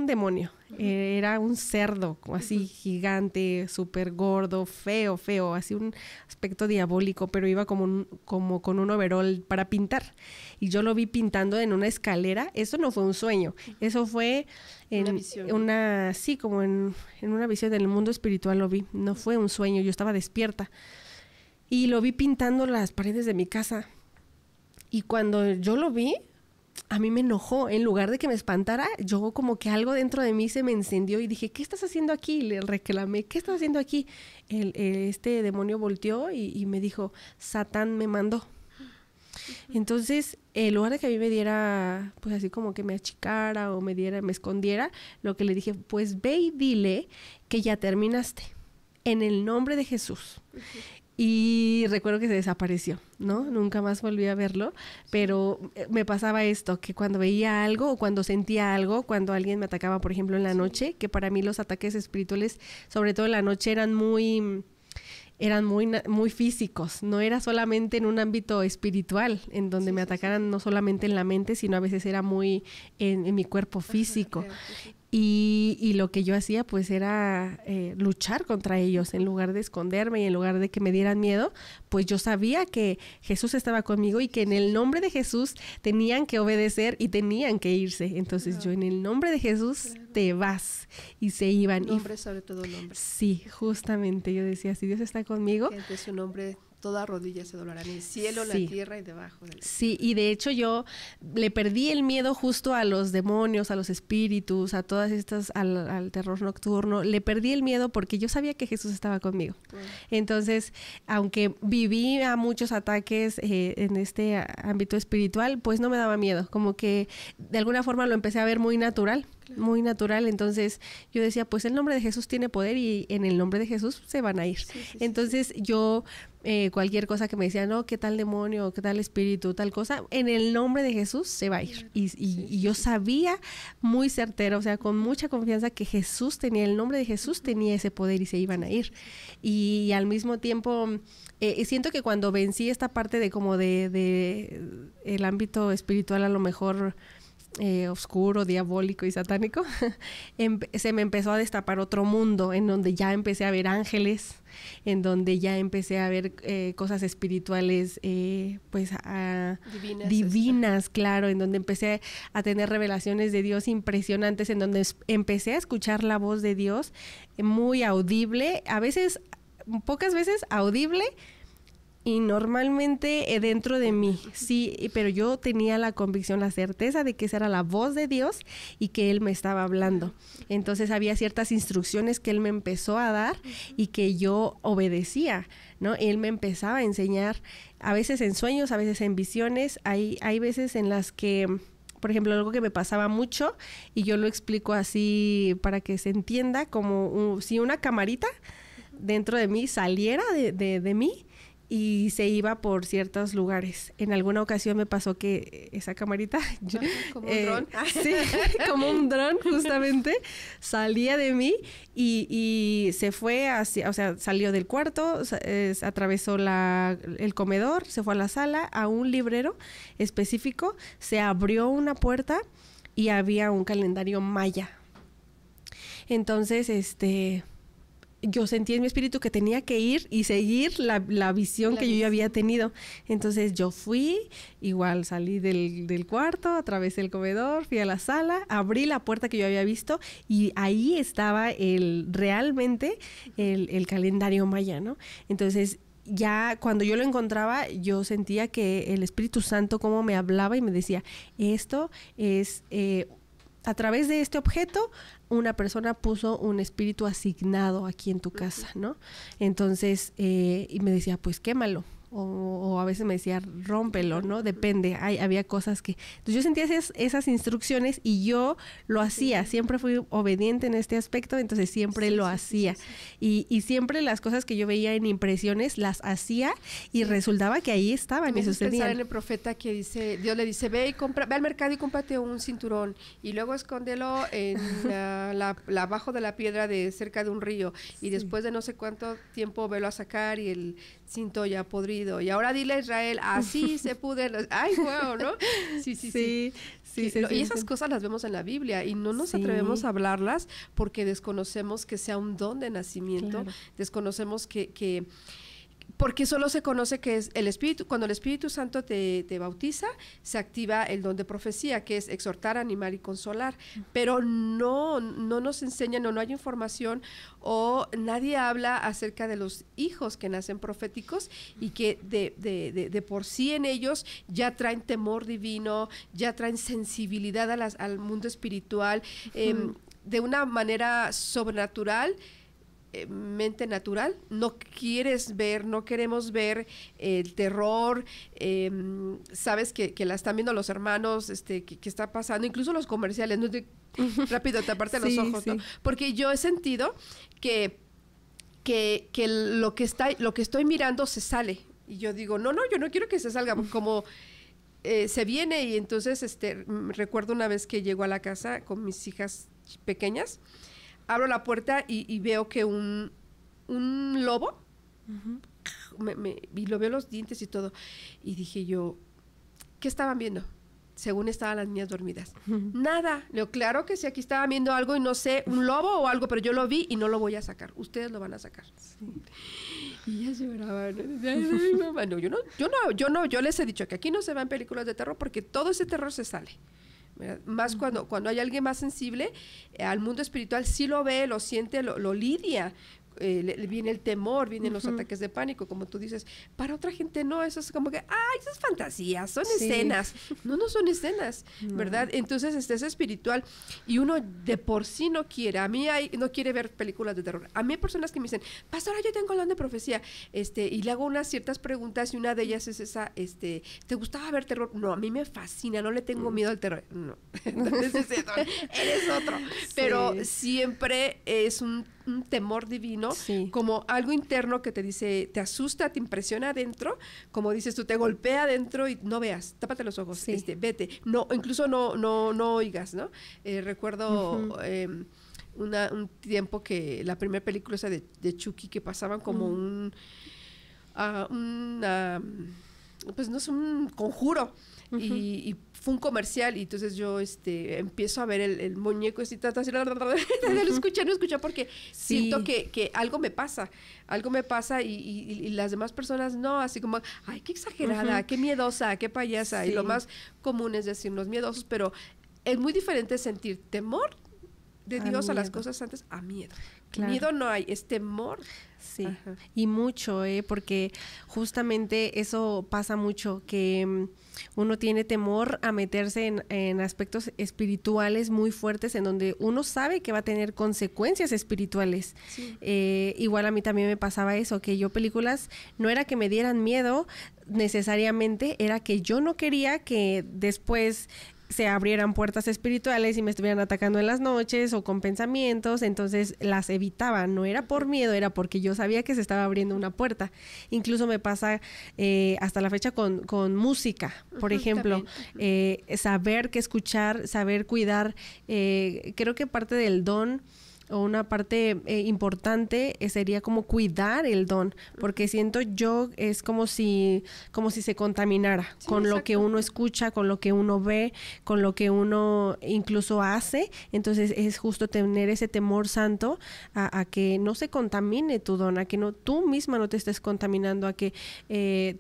demonio. Era un cerdo, así gigante, súper gordo, feo, así un aspecto diabólico, pero iba como con un overol para pintar. Y yo lo vi pintando en una escalera. Eso no fue un sueño, eso fue en una visión del mundo espiritual lo vi. No fue un sueño, yo estaba despierta. Y lo vi pintando las paredes de mi casa. Y cuando yo lo vi, a mí me enojó. En lugar de que me espantara, yo como que algo dentro de mí se me encendió y dije, ¿qué estás haciendo aquí? Le reclamé, ¿qué estás haciendo aquí? Este demonio volteó y me dijo, Satán me mandó. Entonces, en lugar de que a mí me diera, pues así como que me achicara o me escondiera, lo que le dije, pues ve y dile que ya terminaste, en el nombre de Jesús. Y recuerdo que se desapareció, ¿no? Nunca más volví a verlo, pero me pasaba esto, que cuando veía algo o cuando sentía algo, cuando alguien me atacaba, por ejemplo, en la noche, que para mí los ataques espirituales, sobre todo en la noche, eran muy físicos, no era solamente en un ámbito espiritual, en donde me atacaran no solamente en la mente, sino a veces era muy en mi cuerpo físico. Y lo que yo hacía pues era luchar contra ellos, en lugar de esconderme y en lugar de que me dieran miedo, pues yo sabía que Jesús estaba conmigo y que en el nombre de Jesús tenían que obedecer y tenían que irse. Entonces yo en el nombre de Jesús te vas, y se iban. Nombre sobre todo nombre. Sí, justamente yo decía, si Dios está conmigo, que ante su nombre toda rodilla se doblará en el cielo, en la tierra y debajo del Sí, y de hecho yo le perdí el miedo justo a los demonios, a los espíritus, a todas estas, al terror nocturno. Le perdí el miedo porque yo sabía que Jesús estaba conmigo. Bueno. Entonces, aunque vivía muchos ataques en este ámbito espiritual, pues no me daba miedo. Como que de alguna forma lo empecé a ver muy natural. Muy natural. Entonces yo decía, pues el nombre de Jesús tiene poder y en el nombre de Jesús se van a ir. Entonces yo cualquier cosa que me decía, no, qué tal demonio, qué tal espíritu, tal cosa, en el nombre de Jesús se va a ir. Y yo sabía muy certero, o sea, con mucha confianza que Jesús tenía, el nombre de Jesús tenía ese poder y se iban a ir. Y al mismo tiempo siento que cuando vencí esta parte de como de el ámbito espiritual, a lo mejor oscuro, diabólico y satánico, se me empezó a destapar otro mundo en donde ya empecé a ver ángeles, en donde ya empecé a ver cosas espirituales pues divinas, claro, en donde empecé a tener revelaciones de Dios impresionantes, en donde empecé a escuchar la voz de Dios muy audible, a veces, pocas veces audible, y normalmente dentro de mí, sí, pero yo tenía la convicción, la certeza de que esa era la voz de Dios y que Él me estaba hablando. Entonces había ciertas instrucciones que Él me empezó a dar y que yo obedecía, ¿no? Él me empezaba a enseñar, a veces en sueños, a veces en visiones. Hay veces en las que, por ejemplo, algo que me pasaba mucho, y yo lo explico así para que se entienda, como si una camarita dentro de mí saliera de mí, y se iba por ciertos lugares. En alguna ocasión me pasó que esa camarita... como un dron. Sí, como un dron, justamente, salía de mí y se fue hacia... O sea, salió del cuarto, atravesó el comedor, se fue a la sala, a un librero específico, se abrió una puerta y había un calendario maya. Entonces, yo sentí en mi espíritu que tenía que ir y seguir la visión que yo ya había tenido. Entonces yo fui, igual salí del cuarto, atravesé el comedor, fui a la sala, abrí la puerta que yo había visto y ahí estaba realmente el calendario maya, ¿no? Entonces ya cuando yo lo encontraba, yo sentía que el Espíritu Santo como me hablaba y me decía, esto es... a través de este objeto, una persona puso un espíritu asignado aquí en tu casa, ¿no? Entonces, y me decía, pues quémalo. O a veces me decía, rómpelo, ¿no? Depende, había cosas que... Entonces yo sentía esas instrucciones y yo lo hacía, siempre fui obediente en este aspecto, entonces siempre lo hacía. Y siempre las cosas que yo veía en impresiones las hacía y resultaba que ahí estaban y sucedían. Pensar en el profeta que dice, Dios le dice, ve al mercado y cómprate un cinturón y luego escóndelo en abajo de la piedra de cerca de un río y después de no sé cuánto tiempo velo a sacar y el cinto ya podrido. Y ahora dile a Israel, así se pudre. Ay, wow, ¿no? Sí. Y esas cosas las vemos en la Biblia y no nos atrevemos a hablarlas porque desconocemos que sea un don de nacimiento, desconocemos que porque solo se conoce que es el Espíritu, cuando el Espíritu Santo te bautiza, se activa el don de profecía, que es exhortar, animar y consolar, pero no nos enseñan o no hay información o nadie habla acerca de los hijos que nacen proféticos y que de por sí en ellos ya traen temor divino, ya traen sensibilidad al mundo espiritual, de una manera sobrenatural, mente natural, no queremos ver el terror, sabes que la están viendo los hermanos, que está pasando, incluso los comerciales, no rápido taparte los ojos, ¿no? Porque yo he sentido que lo que estoy mirando se sale, y yo digo, no, yo no quiero que se salga, como se viene, y entonces recuerdo una vez que llego a la casa con mis hijas pequeñas, abro la puerta y veo que un lobo, y lo veo los dientes y todo, y dije yo, ¿qué estaban viendo? Según estaban las niñas dormidas. Nada. Le digo, claro que sí, aquí estaban viendo algo y no sé, un lobo o algo, pero yo lo vi y no lo voy a sacar. Ustedes lo van a sacar. Sí. Y ellas lloraban. No, yo les he dicho que aquí no se van películas de terror porque todo ese terror se sale. Más cuando hay alguien más sensible al mundo espiritual, sí lo ve, lo siente, lo lidia. Viene el temor, vienen los ataques de pánico, como tú dices. Para otra gente no, eso es como que, eso es fantasía, son escenas. No son escenas, ¿verdad? Entonces es espiritual y uno de por sí no quiere. A mí no quiere ver películas de terror. A mí hay personas que me dicen, pastora, yo tengo el don de profecía, y le hago unas ciertas preguntas y una de ellas es esa, ¿te gustaba ver terror? No, a mí me fascina, no le tengo miedo al terror. No, entonces eres otro. Pero siempre es un temor divino, como algo interno que te dice, te asusta, te impresiona adentro, como dices tú, te golpea adentro y no veas, tápate los ojos, vete, no, incluso no oigas, ¿no? Recuerdo un tiempo que la primera película esa de Chucky, que pasaban como pues no es un conjuro, y fue un comercial, y entonces yo empiezo a ver el muñeco así, no escucha porque siento que algo me pasa y las demás personas no, así como, ay, qué exagerada, qué miedosa, qué payasa, y lo más común es decirnos miedosos, pero es muy diferente sentir temor de Dios a las cosas santas a miedo. Claro. Miedo no hay, es temor. Sí, y mucho, porque justamente eso pasa mucho, que uno tiene temor a meterse en aspectos espirituales muy fuertes, en donde uno sabe que va a tener consecuencias espirituales. Sí. Igual a mí también me pasaba eso, que yo películas, no era que me dieran miedo necesariamente, era que yo no quería que después se abrieran puertas espirituales y me estuvieran atacando en las noches o con pensamientos, entonces las evitaba, no era por miedo, era porque yo sabía que se estaba abriendo una puerta. Incluso me pasa hasta la fecha con música, por ejemplo, saber qué escuchar, saber cuidar, creo que parte del don una parte importante sería como cuidar el don, porque siento yo es como si se contaminara con lo que uno escucha, con lo que uno ve, con lo que uno incluso hace. Entonces es justo tener ese temor santo a que no se contamine tu don, a que tú misma no te estés contaminando, a que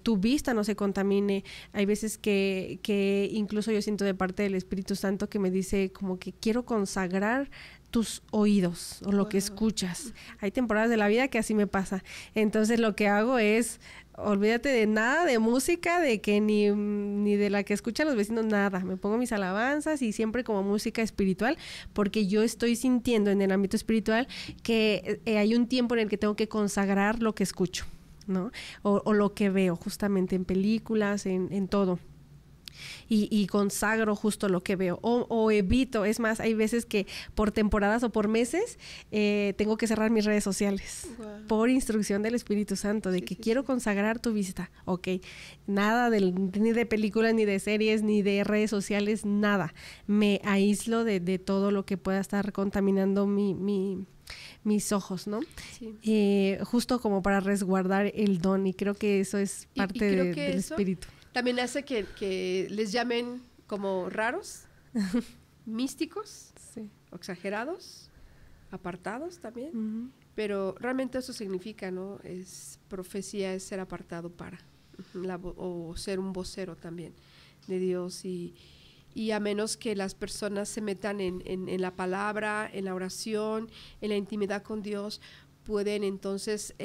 tu vista no se contamine. Hay veces que incluso yo siento de parte del Espíritu Santo que me dice como que quiero consagrar tus oídos o lo que escuchas. Hay temporadas de la vida que así me pasa. Entonces lo que hago es, olvídate de nada de música, de que ni de la que escuchan los vecinos, nada. Me pongo mis alabanzas y siempre como música espiritual, porque yo estoy sintiendo en el ámbito espiritual que hay un tiempo en el que tengo que consagrar lo que escucho, ¿no? O lo que veo justamente en películas, en todo. Y consagro justo lo que veo o evito. Es más, hay veces que por temporadas o por meses tengo que cerrar mis redes sociales por instrucción del Espíritu Santo de que quiero consagrar tu vista. Ok, nada ni de películas, ni de series, ni de redes sociales, nada. Me aíslo de todo lo que pueda estar contaminando mis ojos, ¿no? Sí. Justo como para resguardar el don, y creo que eso es parte del espíritu. También hace que les llamen como raros, místicos, o exagerados, apartados también, pero realmente eso significa, ¿no? Profecía es ser apartado para, o ser un vocero también de Dios, y a menos que las personas se metan en la palabra, en la oración, en la intimidad con Dios, pueden entonces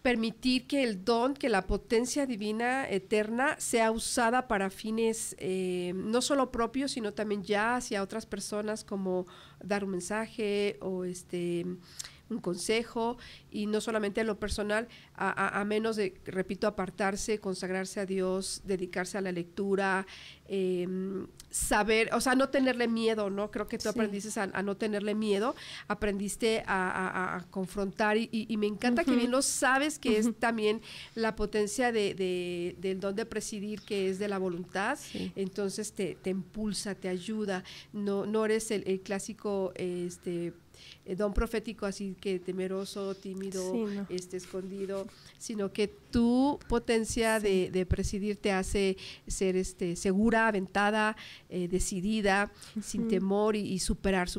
permitir que el don, que la potencia divina eterna sea usada para fines no solo propios, sino también ya hacia otras personas, como dar un mensaje o un consejo, y no solamente en lo personal, a menos de, repito, apartarse, consagrarse a Dios, dedicarse a la lectura, saber, o sea, no tenerle miedo, ¿no? Creo que tú aprendiste a no tenerle miedo, aprendiste a confrontar, y me encanta que bien lo sabes, que es también la potencia del don de presidir, que es de la voluntad. Entonces te impulsa, te ayuda, no eres el clásico don profético así que temeroso, tímido, escondido, sino que tu potencia de presidir te hace ser segura, aventada, decidida, sin temor, y ir superando.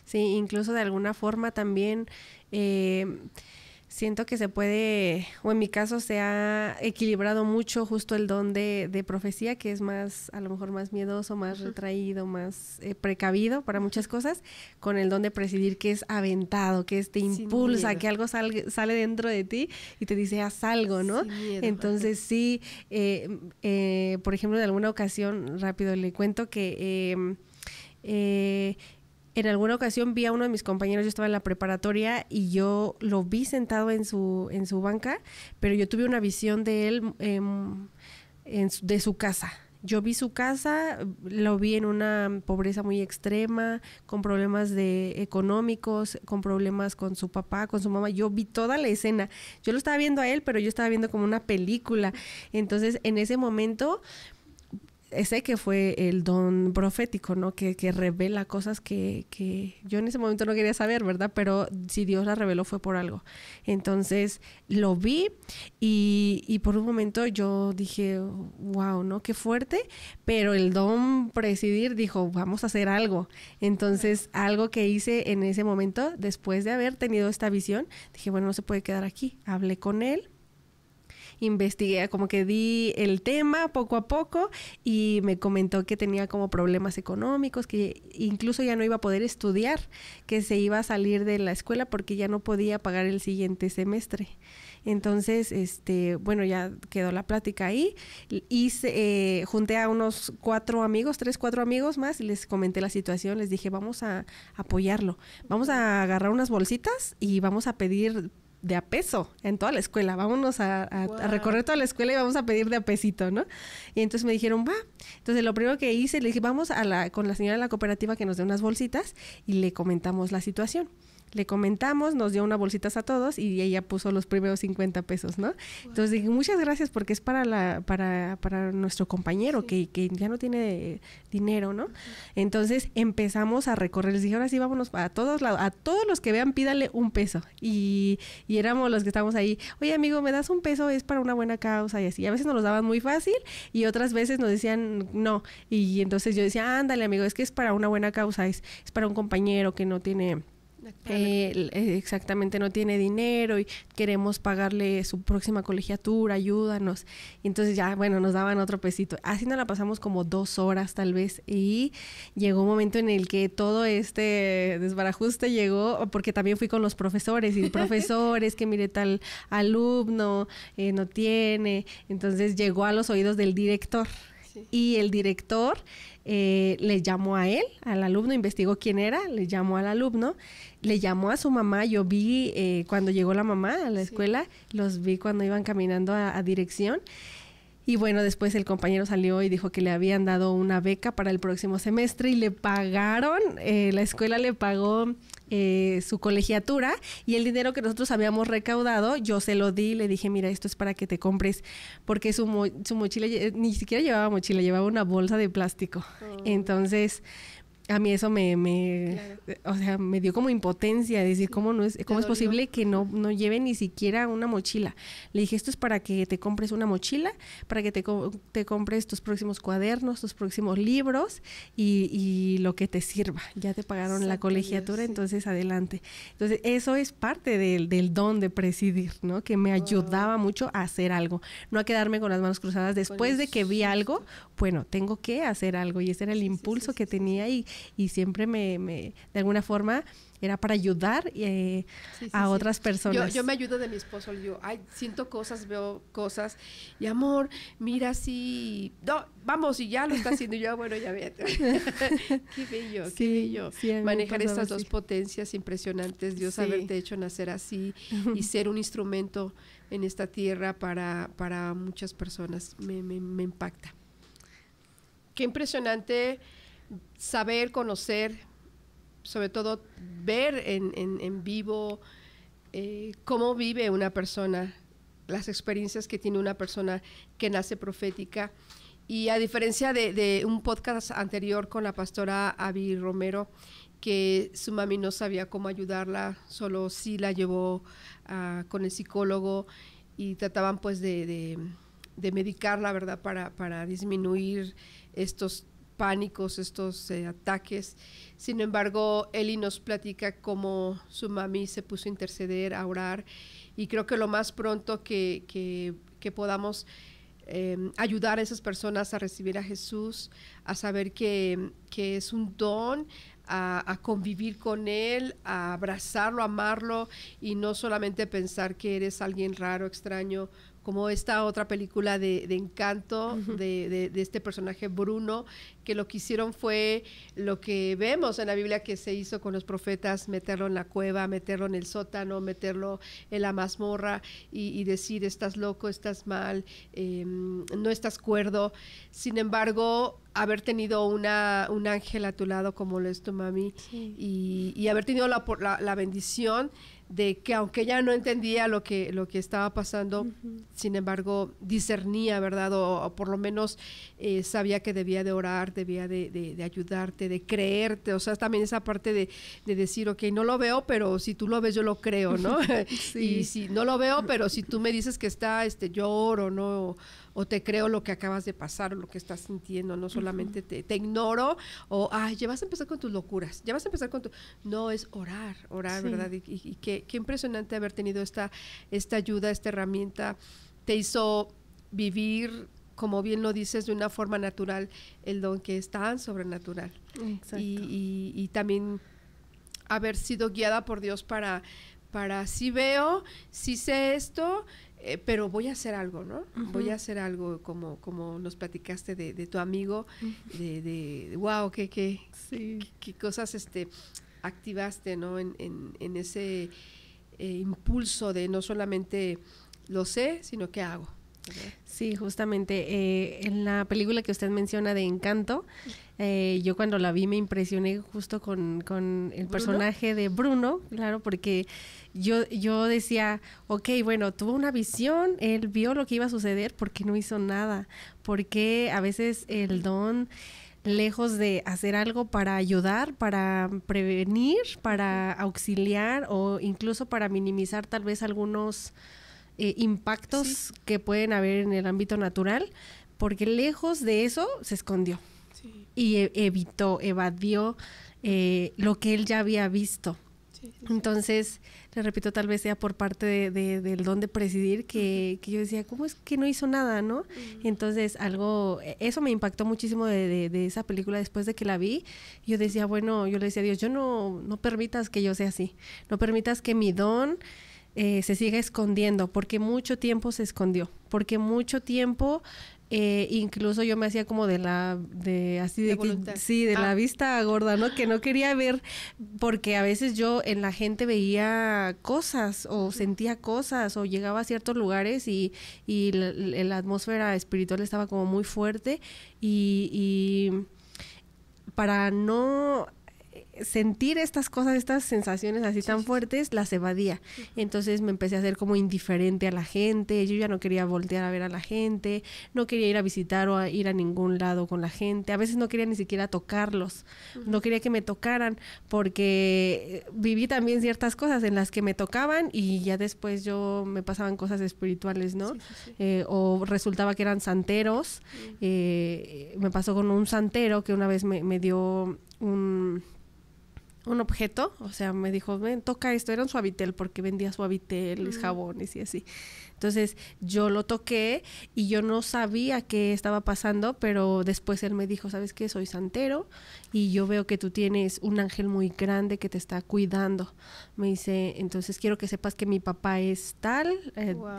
Sí, incluso de alguna forma también siento que se puede, o en mi caso se ha equilibrado mucho justo el don de profecía, que es más, a lo mejor más miedoso, más retraído, más precavido para muchas cosas, con el don de presidir, que es aventado, que te impulsa, que algo sale dentro de ti y te dice, haz algo, ¿no? Entonces sí, por ejemplo, en alguna ocasión, rápido le cuento que en alguna ocasión vi a uno de mis compañeros, yo estaba en la preparatoria y yo lo vi sentado en su banca, pero yo tuve una visión de él de su casa. Yo vi su casa, lo vi en una pobreza muy extrema, con problemas económicos, con problemas con su papá, con su mamá. Yo vi toda la escena. Yo lo estaba viendo a él, pero yo estaba viendo como una película. Entonces, en ese momento, sé que fue el don profético, ¿no? Que revela cosas que yo en ese momento no quería saber, ¿verdad? Pero si Dios la reveló fue por algo. Entonces lo vi y por un momento yo dije, wow, ¿no? Qué fuerte, pero el don presidir dijo, vamos a hacer algo. Entonces algo que hice en ese momento, después de haber tenido esta visión, dije, bueno, no se puede quedar aquí. Hablé con él, investigué, como que di el tema poco a poco, y me comentó que tenía como problemas económicos, que incluso ya no iba a poder estudiar, que se iba a salir de la escuela porque ya no podía pagar el siguiente semestre. Entonces, bueno, ya quedó la plática ahí. Junté a unos 4 amigos más, y les comenté la situación. Les dije, vamos a apoyarlo. Vamos a agarrar unas bolsitas y vamos a pedir de a peso en toda la escuela. Vámonos a recorrer toda la escuela y vamos a pedir de a pesito, ¿no? Y entonces me dijeron, va. Entonces lo primero que hice, le dije, vamos con la señora de la cooperativa que nos dé unas bolsitas, y le comentamos la situación. le comentamos, nos dio una bolsitas a todos y ella puso los primeros 50 pesos, ¿no? Wow. Entonces dije, muchas gracias porque es para nuestro compañero que ya no tiene dinero, ¿no? Entonces empezamos a recorrer, les dije, ahora sí vámonos a todos lados, a todos los que vean pídale un peso. Y éramos los que estábamos ahí, oye amigo, ¿me das un peso? Es para una buena causa y así. A veces nos los daban muy fácil y otras veces nos decían no. Y entonces yo decía, ándale amigo, es que es para una buena causa, es para un compañero que no tiene... exactamente, no tiene dinero y queremos pagarle su próxima colegiatura, ayúdanos. Y entonces ya, bueno, nos daban otro pesito. Así nos la pasamos como 2 horas tal vez y llegó un momento en el que todo este desbarajuste llegó, porque también fui con los profesores y profesores que mire tal alumno no tiene. Entonces llegó a los oídos del director. Sí. Y el director le llamó a él, al alumno, investigó quién era, le llamó al alumno, le llamó a su mamá. Yo vi cuando llegó la mamá a la escuela, los vi cuando iban caminando a dirección. Y bueno, después el compañero salió y dijo que le habían dado una beca para el próximo semestre y le pagaron, la escuela le pagó su colegiatura y el dinero que nosotros habíamos recaudado, yo se lo di y le dije, mira, esto es para que te compres, porque su mochila, ni siquiera llevaba mochila, llevaba una bolsa de plástico. Oh. Entonces... a mí eso o sea, me dio como impotencia, decir, sí. ¿Cómo es posible que no lleve ni siquiera una mochila? Le dije, esto es para que te compres una mochila, para que te compres tus próximos cuadernos, tus próximos libros y lo que te sirva. Ya te pagaron la colegiatura, sí. Entonces adelante. Entonces eso es parte del don de presidir, ¿no? Que me ayudaba mucho a hacer algo, no a quedarme con las manos cruzadas. Después de que vi algo, bueno, tengo que hacer algo y ese era el impulso que tenía y siempre me de alguna forma era para ayudar a otras personas. Yo me ayudo de mi esposo, le digo, ay, siento cosas, veo cosas, y amor, mira si, no, vamos, y ya lo está haciendo, y yo, bueno, ya ve. Qué bello, qué bello. Sí, manejar estas dos potencias impresionantes, Dios haberte hecho nacer así y ser un instrumento en esta tierra para muchas personas, me impacta. Qué impresionante saber, conocer, sobre todo ver en vivo cómo vive una persona, las experiencias que tiene una persona que nace profética. Y a diferencia de un podcast anterior con la pastora Abby Romero, que su mami no sabía cómo ayudarla, solo sí la llevó con el psicólogo y trataban pues de medicarla, ¿verdad? Para disminuir estos pánicos, estos ataques. Sin embargo, Eli nos platica cómo su mami se puso a interceder, a orar, y creo que lo más pronto que podamos ayudar a esas personas a recibir a Jesús, a saber que es un don, a convivir con Él, a abrazarlo, a amarlo, y no solamente pensar que eres alguien raro, extraño, como esta otra película de Encanto, de este personaje Bruno, que lo que hicieron fue lo que vemos en la Biblia que se hizo con los profetas, meterlo en la cueva, meterlo en el sótano, meterlo en la mazmorra y decir, estás loco, estás mal, no estás cuerdo. Sin embargo, haber tenido un ángel a tu lado como lo es tu mami, sí. y haber tenido la bendición de que aunque ella no entendía lo que estaba pasando, sin embargo discernía, ¿verdad? O por lo menos sabía que debía de orar, debía de ayudarte, de creerte. O sea, también esa parte de decir, ok, no lo veo, pero si tú lo ves, yo lo creo, ¿no? Sí. Y si no lo veo, pero si tú me dices que está, yo oro, ¿no? O te creo lo que acabas de pasar o lo que estás sintiendo, no solamente te ignoro o, ay, ya vas a empezar con tus locuras, ya vas a empezar con no, es orar, sí. ¿Verdad? Y qué impresionante haber tenido esta ayuda, esta herramienta, te hizo vivir, como bien lo dices, de una forma natural, el don que es tan sobrenatural. Exacto. Y también haber sido guiada por Dios para sí veo, sí sé esto, pero voy a hacer algo, ¿no? Voy a hacer algo como nos platicaste de tu amigo, de wow, qué cosas activaste, ¿no? En ese impulso de no solamente lo sé, sino qué hago, ¿verdad? Sí, justamente en la película que usted menciona de Encanto, Yo cuando la vi me impresioné justo con el personaje de Bruno, claro, porque yo decía, ok, bueno, tuvo una visión, él vio lo que iba a suceder, ¿por qué no hizo nada? Porque a veces el don, lejos de hacer algo para ayudar, para prevenir, para auxiliar o incluso para minimizar tal vez algunos impactos que pueden haber en el ámbito natural, porque lejos de eso se escondió y evadió lo que él ya había visto. Entonces, le repito, tal vez sea por parte del don de presidir que yo decía, ¿cómo es que no hizo nada, no? Entonces, eso me impactó muchísimo de esa película después de que la vi. Yo decía, bueno, yo le decía a Dios, yo no permitas que yo sea así, no permitas que mi don se siga escondiendo, porque mucho tiempo se escondió, porque mucho tiempo incluso yo me hacía como de la vista gorda, ¿no? Que no quería ver, porque a veces yo en la gente veía cosas o sentía cosas o llegaba a ciertos lugares y la atmósfera espiritual estaba como muy fuerte y para no sentir estas cosas, estas sensaciones así tan fuertes, las evadía. Entonces me empecé a hacer como indiferente a la gente, yo ya no quería voltear a ver a la gente, no quería ir a visitar o a ir a ningún lado con la gente, a veces no quería ni siquiera tocarlos, no quería que me tocaran, porque viví también ciertas cosas en las que me tocaban y ya después me pasaban cosas espirituales, ¿no? O resultaba que eran santeros, me pasó con un santero que una vez me dio un objeto, o sea, me dijo, ven, toca esto, era un suavitel porque vendía suaviteles, jabones y así. Entonces, yo lo toqué y yo no sabía qué estaba pasando, pero después él me dijo, ¿sabes qué? Soy santero y yo veo que tú tienes un ángel muy grande que te está cuidando. Me dice, entonces quiero que sepas que mi papá es tal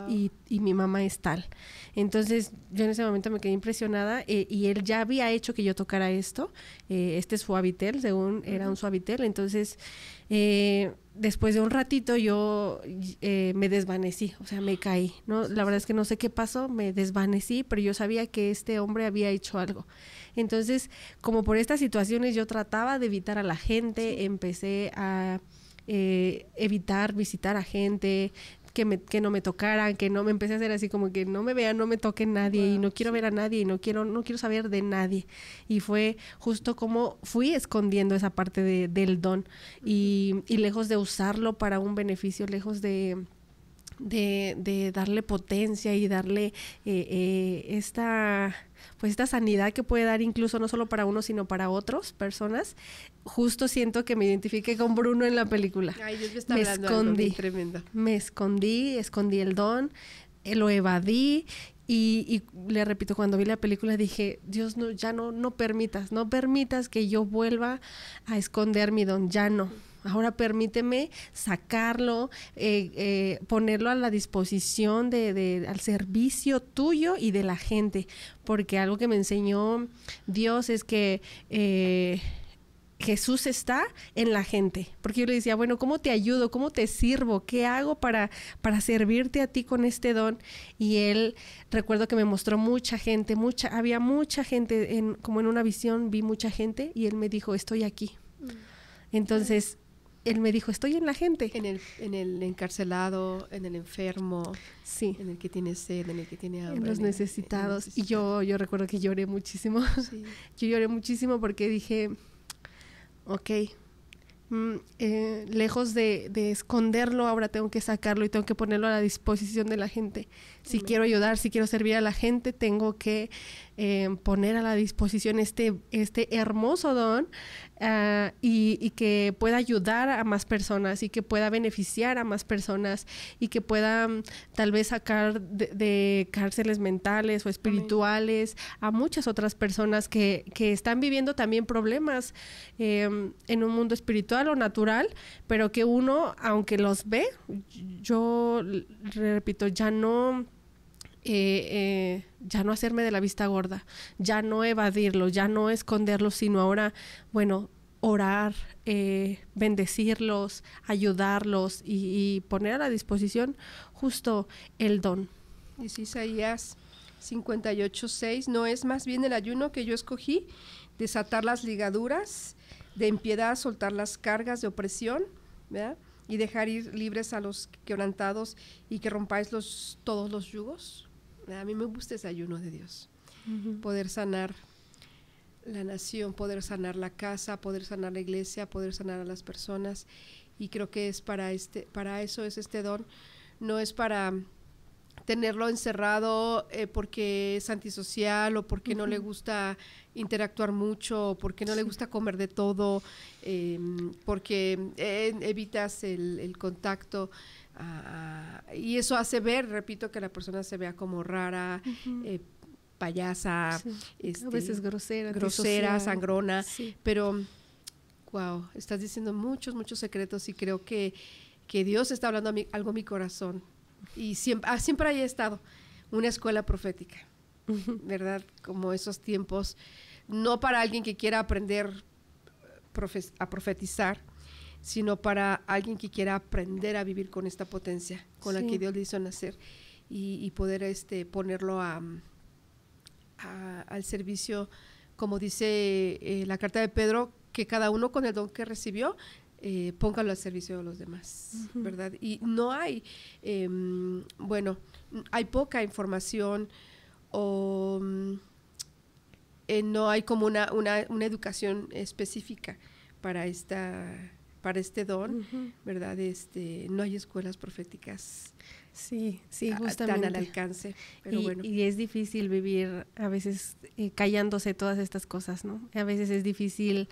y mi mamá es tal. Entonces, yo en ese momento me quedé impresionada y él ya había hecho que yo tocara esto, este suavitel, según era un suavitel. Entonces, después de un ratito yo me desvanecí, o sea, me caí, ¿no? La verdad es que no sé qué pasó, me desvanecí, pero yo sabía que este hombre había hecho algo. Entonces, como por estas situaciones yo trataba de evitar a la gente, empecé a evitar visitar a gente, que no me tocaran, que no me empecé a hacer así como que no me vean, no me toque nadie y no quiero ver a nadie y no quiero saber de nadie. Y fue justo como fui escondiendo esa parte del don y lejos de usarlo para un beneficio, lejos de darle potencia y darle esta sanidad que puede dar incluso no solo para uno sino para otras personas. Justo siento que me identifiqué con Bruno en la película. Ay, Dios me está hablando algo bien tremendo. Me escondí el don, lo evadí y le repito, cuando vi la película dije, Dios, no permitas que yo vuelva a esconder mi don, ya no. Ahora permíteme sacarlo, ponerlo a la disposición al servicio tuyo y de la gente, porque algo que me enseñó Dios es que Jesús está en la gente, porque yo le decía, bueno, ¿cómo te ayudo? ¿Cómo te sirvo? ¿Qué hago para servirte a ti con este don? Y él, recuerdo que me mostró mucha gente, había mucha gente, como en una visión vi mucha gente y él me dijo, estoy aquí. Entonces, él me dijo, estoy en la gente. En el encarcelado, en el enfermo, sí, en el que tiene sed, en el que tiene hambre. En los necesitados. Y yo recuerdo que lloré muchísimo. Sí. Yo lloré muchísimo porque dije, ok, lejos de esconderlo, ahora tengo que sacarlo y tengo que ponerlo a la disposición de la gente. Si quiero ayudar, si quiero servir a la gente, tengo que poner a la disposición este hermoso don y que pueda ayudar a más personas y que pueda beneficiar a más personas y que pueda tal vez sacar de cárceles mentales o espirituales a muchas otras personas que están viviendo también problemas en un mundo espiritual o natural, pero que uno, aunque los ve, yo repito, ya no hacerme de la vista gorda, ya no evadirlo, ya no esconderlo, sino ahora, bueno, orar, bendecirlos, ayudarlos y poner a la disposición justo el don. Dice Isaías 58:6, no es más bien el ayuno que yo escogí, desatar las ligaduras, de impiedad soltar las cargas de opresión, ¿verdad? Y dejar ir libres a los quebrantados y que rompáis todos los yugos. ¿Verdad? A mí me gusta ese ayuno de Dios, poder sanar la nación, poder sanar la casa, poder sanar la iglesia, poder sanar a las personas, y creo que es para eso es este don. No es para tenerlo encerrado porque es antisocial o porque no le gusta interactuar mucho o porque no le gusta comer de todo, porque evitas el contacto, y eso hace ver, repito, que la persona se vea como rara, payasa, a veces grosera, sangrona, pero wow, estás diciendo muchos secretos, y creo que Dios está hablando algo a mi corazón, y siempre haya estado una escuela profética, ¿verdad? Como esos tiempos, no para alguien que quiera aprender a profetizar, sino para alguien que quiera aprender a vivir con esta potencia con la que Dios le hizo nacer, y poder ponerlo al servicio, como dice la carta de Pedro, que cada uno con el don que recibió, póngalo al servicio de los demás, ¿verdad? Y no hay, hay poca información, o no hay como una educación específica para este don, ¿verdad? No hay escuelas proféticas justamente tan al alcance, pero bueno. Y es difícil vivir a veces callándose todas estas cosas, ¿no? A veces es difícil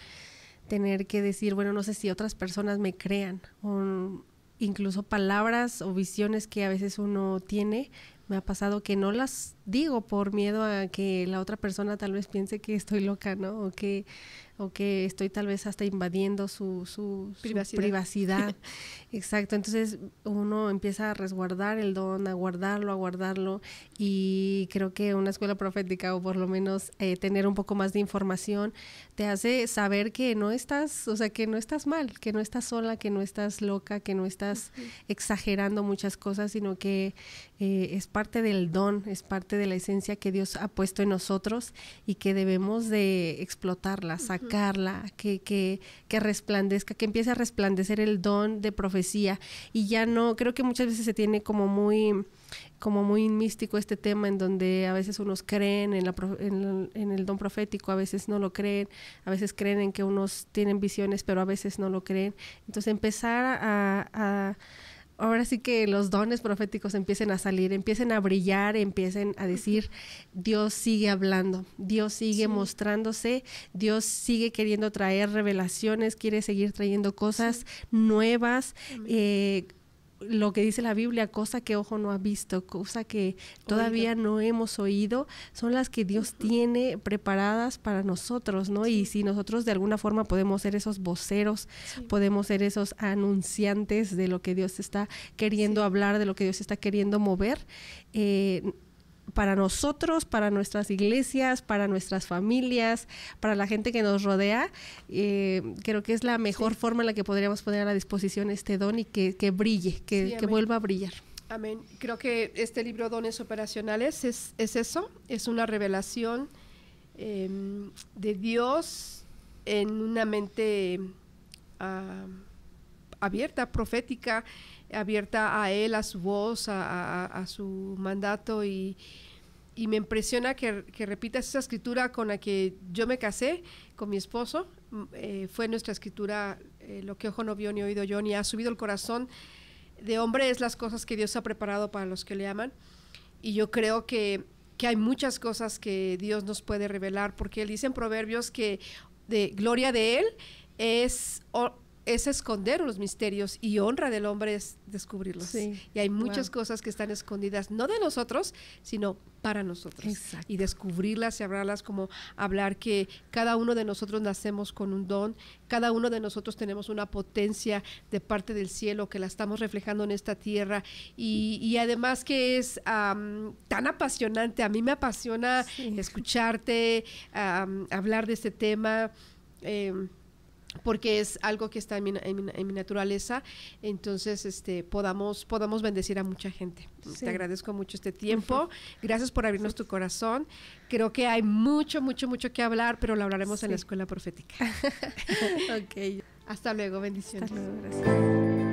tener que decir, bueno, no sé si otras personas me crean, o incluso palabras o visiones que a veces uno tiene. Me ha pasado que no las digo por miedo a que la otra persona tal vez piense que estoy loca, ¿no? O que estoy tal vez hasta invadiendo su privacidad. Exacto, entonces uno empieza a resguardar el don, a guardarlo, y creo que una escuela profética, o por lo menos tener un poco más de información, te hace saber que no estás, o sea, que no estás mal, que no estás sola, que no estás loca, que no estás exagerando muchas cosas, sino que es parte del don, es parte de la esencia que Dios ha puesto en nosotros, y que debemos de explotarla, sacarla, que resplandezca, que empiece a resplandecer el don de profecía. Y ya no, creo que muchas veces se tiene como muy místico este tema, en donde a veces unos creen en el don profético, a veces no lo creen, a veces creen en que unos tienen visiones, pero a veces no lo creen. Entonces empezar ahora sí que los dones proféticos empiecen a salir, empiecen a brillar, empiecen a decir, Dios sigue hablando, Dios sigue mostrándose, Dios sigue queriendo traer revelaciones, quiere seguir trayendo cosas nuevas, lo que dice la Biblia, cosa que ojo no ha visto, cosa que todavía no hemos oído, son las que Dios tiene preparadas para nosotros, ¿no? Y si nosotros de alguna forma podemos ser esos voceros, podemos ser esos anunciantes de lo que Dios está queriendo hablar, de lo que Dios está queriendo mover, para nosotros, para nuestras iglesias, para nuestras familias, para la gente que nos rodea, creo que es la mejor forma en la que podríamos poner a la disposición este don, y que brille, que vuelva a brillar. Amén. Creo que este libro, Dones Operacionales, es eso, es una revelación de Dios en una mente abierta, profética, abierta a Él, a su voz, a su mandato, y me impresiona que repitas esa escritura con la que yo me casé con mi esposo. Fue nuestra escritura, lo que ojo no vio, ni oído yo, ni ha subido el corazón de hombre, es las cosas que Dios ha preparado para los que le aman. Y yo creo que hay muchas cosas que Dios nos puede revelar, porque Él dice en Proverbios que de gloria de Él es esconder los misterios, y honra del hombre es descubrirlos. Y hay muchas cosas que están escondidas, no de nosotros, sino para nosotros. Exacto. Y descubrirlas y hablarlas, como hablar que cada uno de nosotros nacemos con un don, cada uno de nosotros tenemos una potencia de parte del cielo que la estamos reflejando en esta tierra, y además que es tan apasionante. A mí me apasiona escucharte hablar de este tema. porque es algo que está en mi naturaleza, entonces podamos bendecir a mucha gente. Sí. Te agradezco mucho este tiempo, gracias por abrirnos tu corazón. Creo que hay mucho que hablar, pero lo hablaremos en la escuela profética. Ok. Hasta luego, bendiciones. Hasta luego, gracias.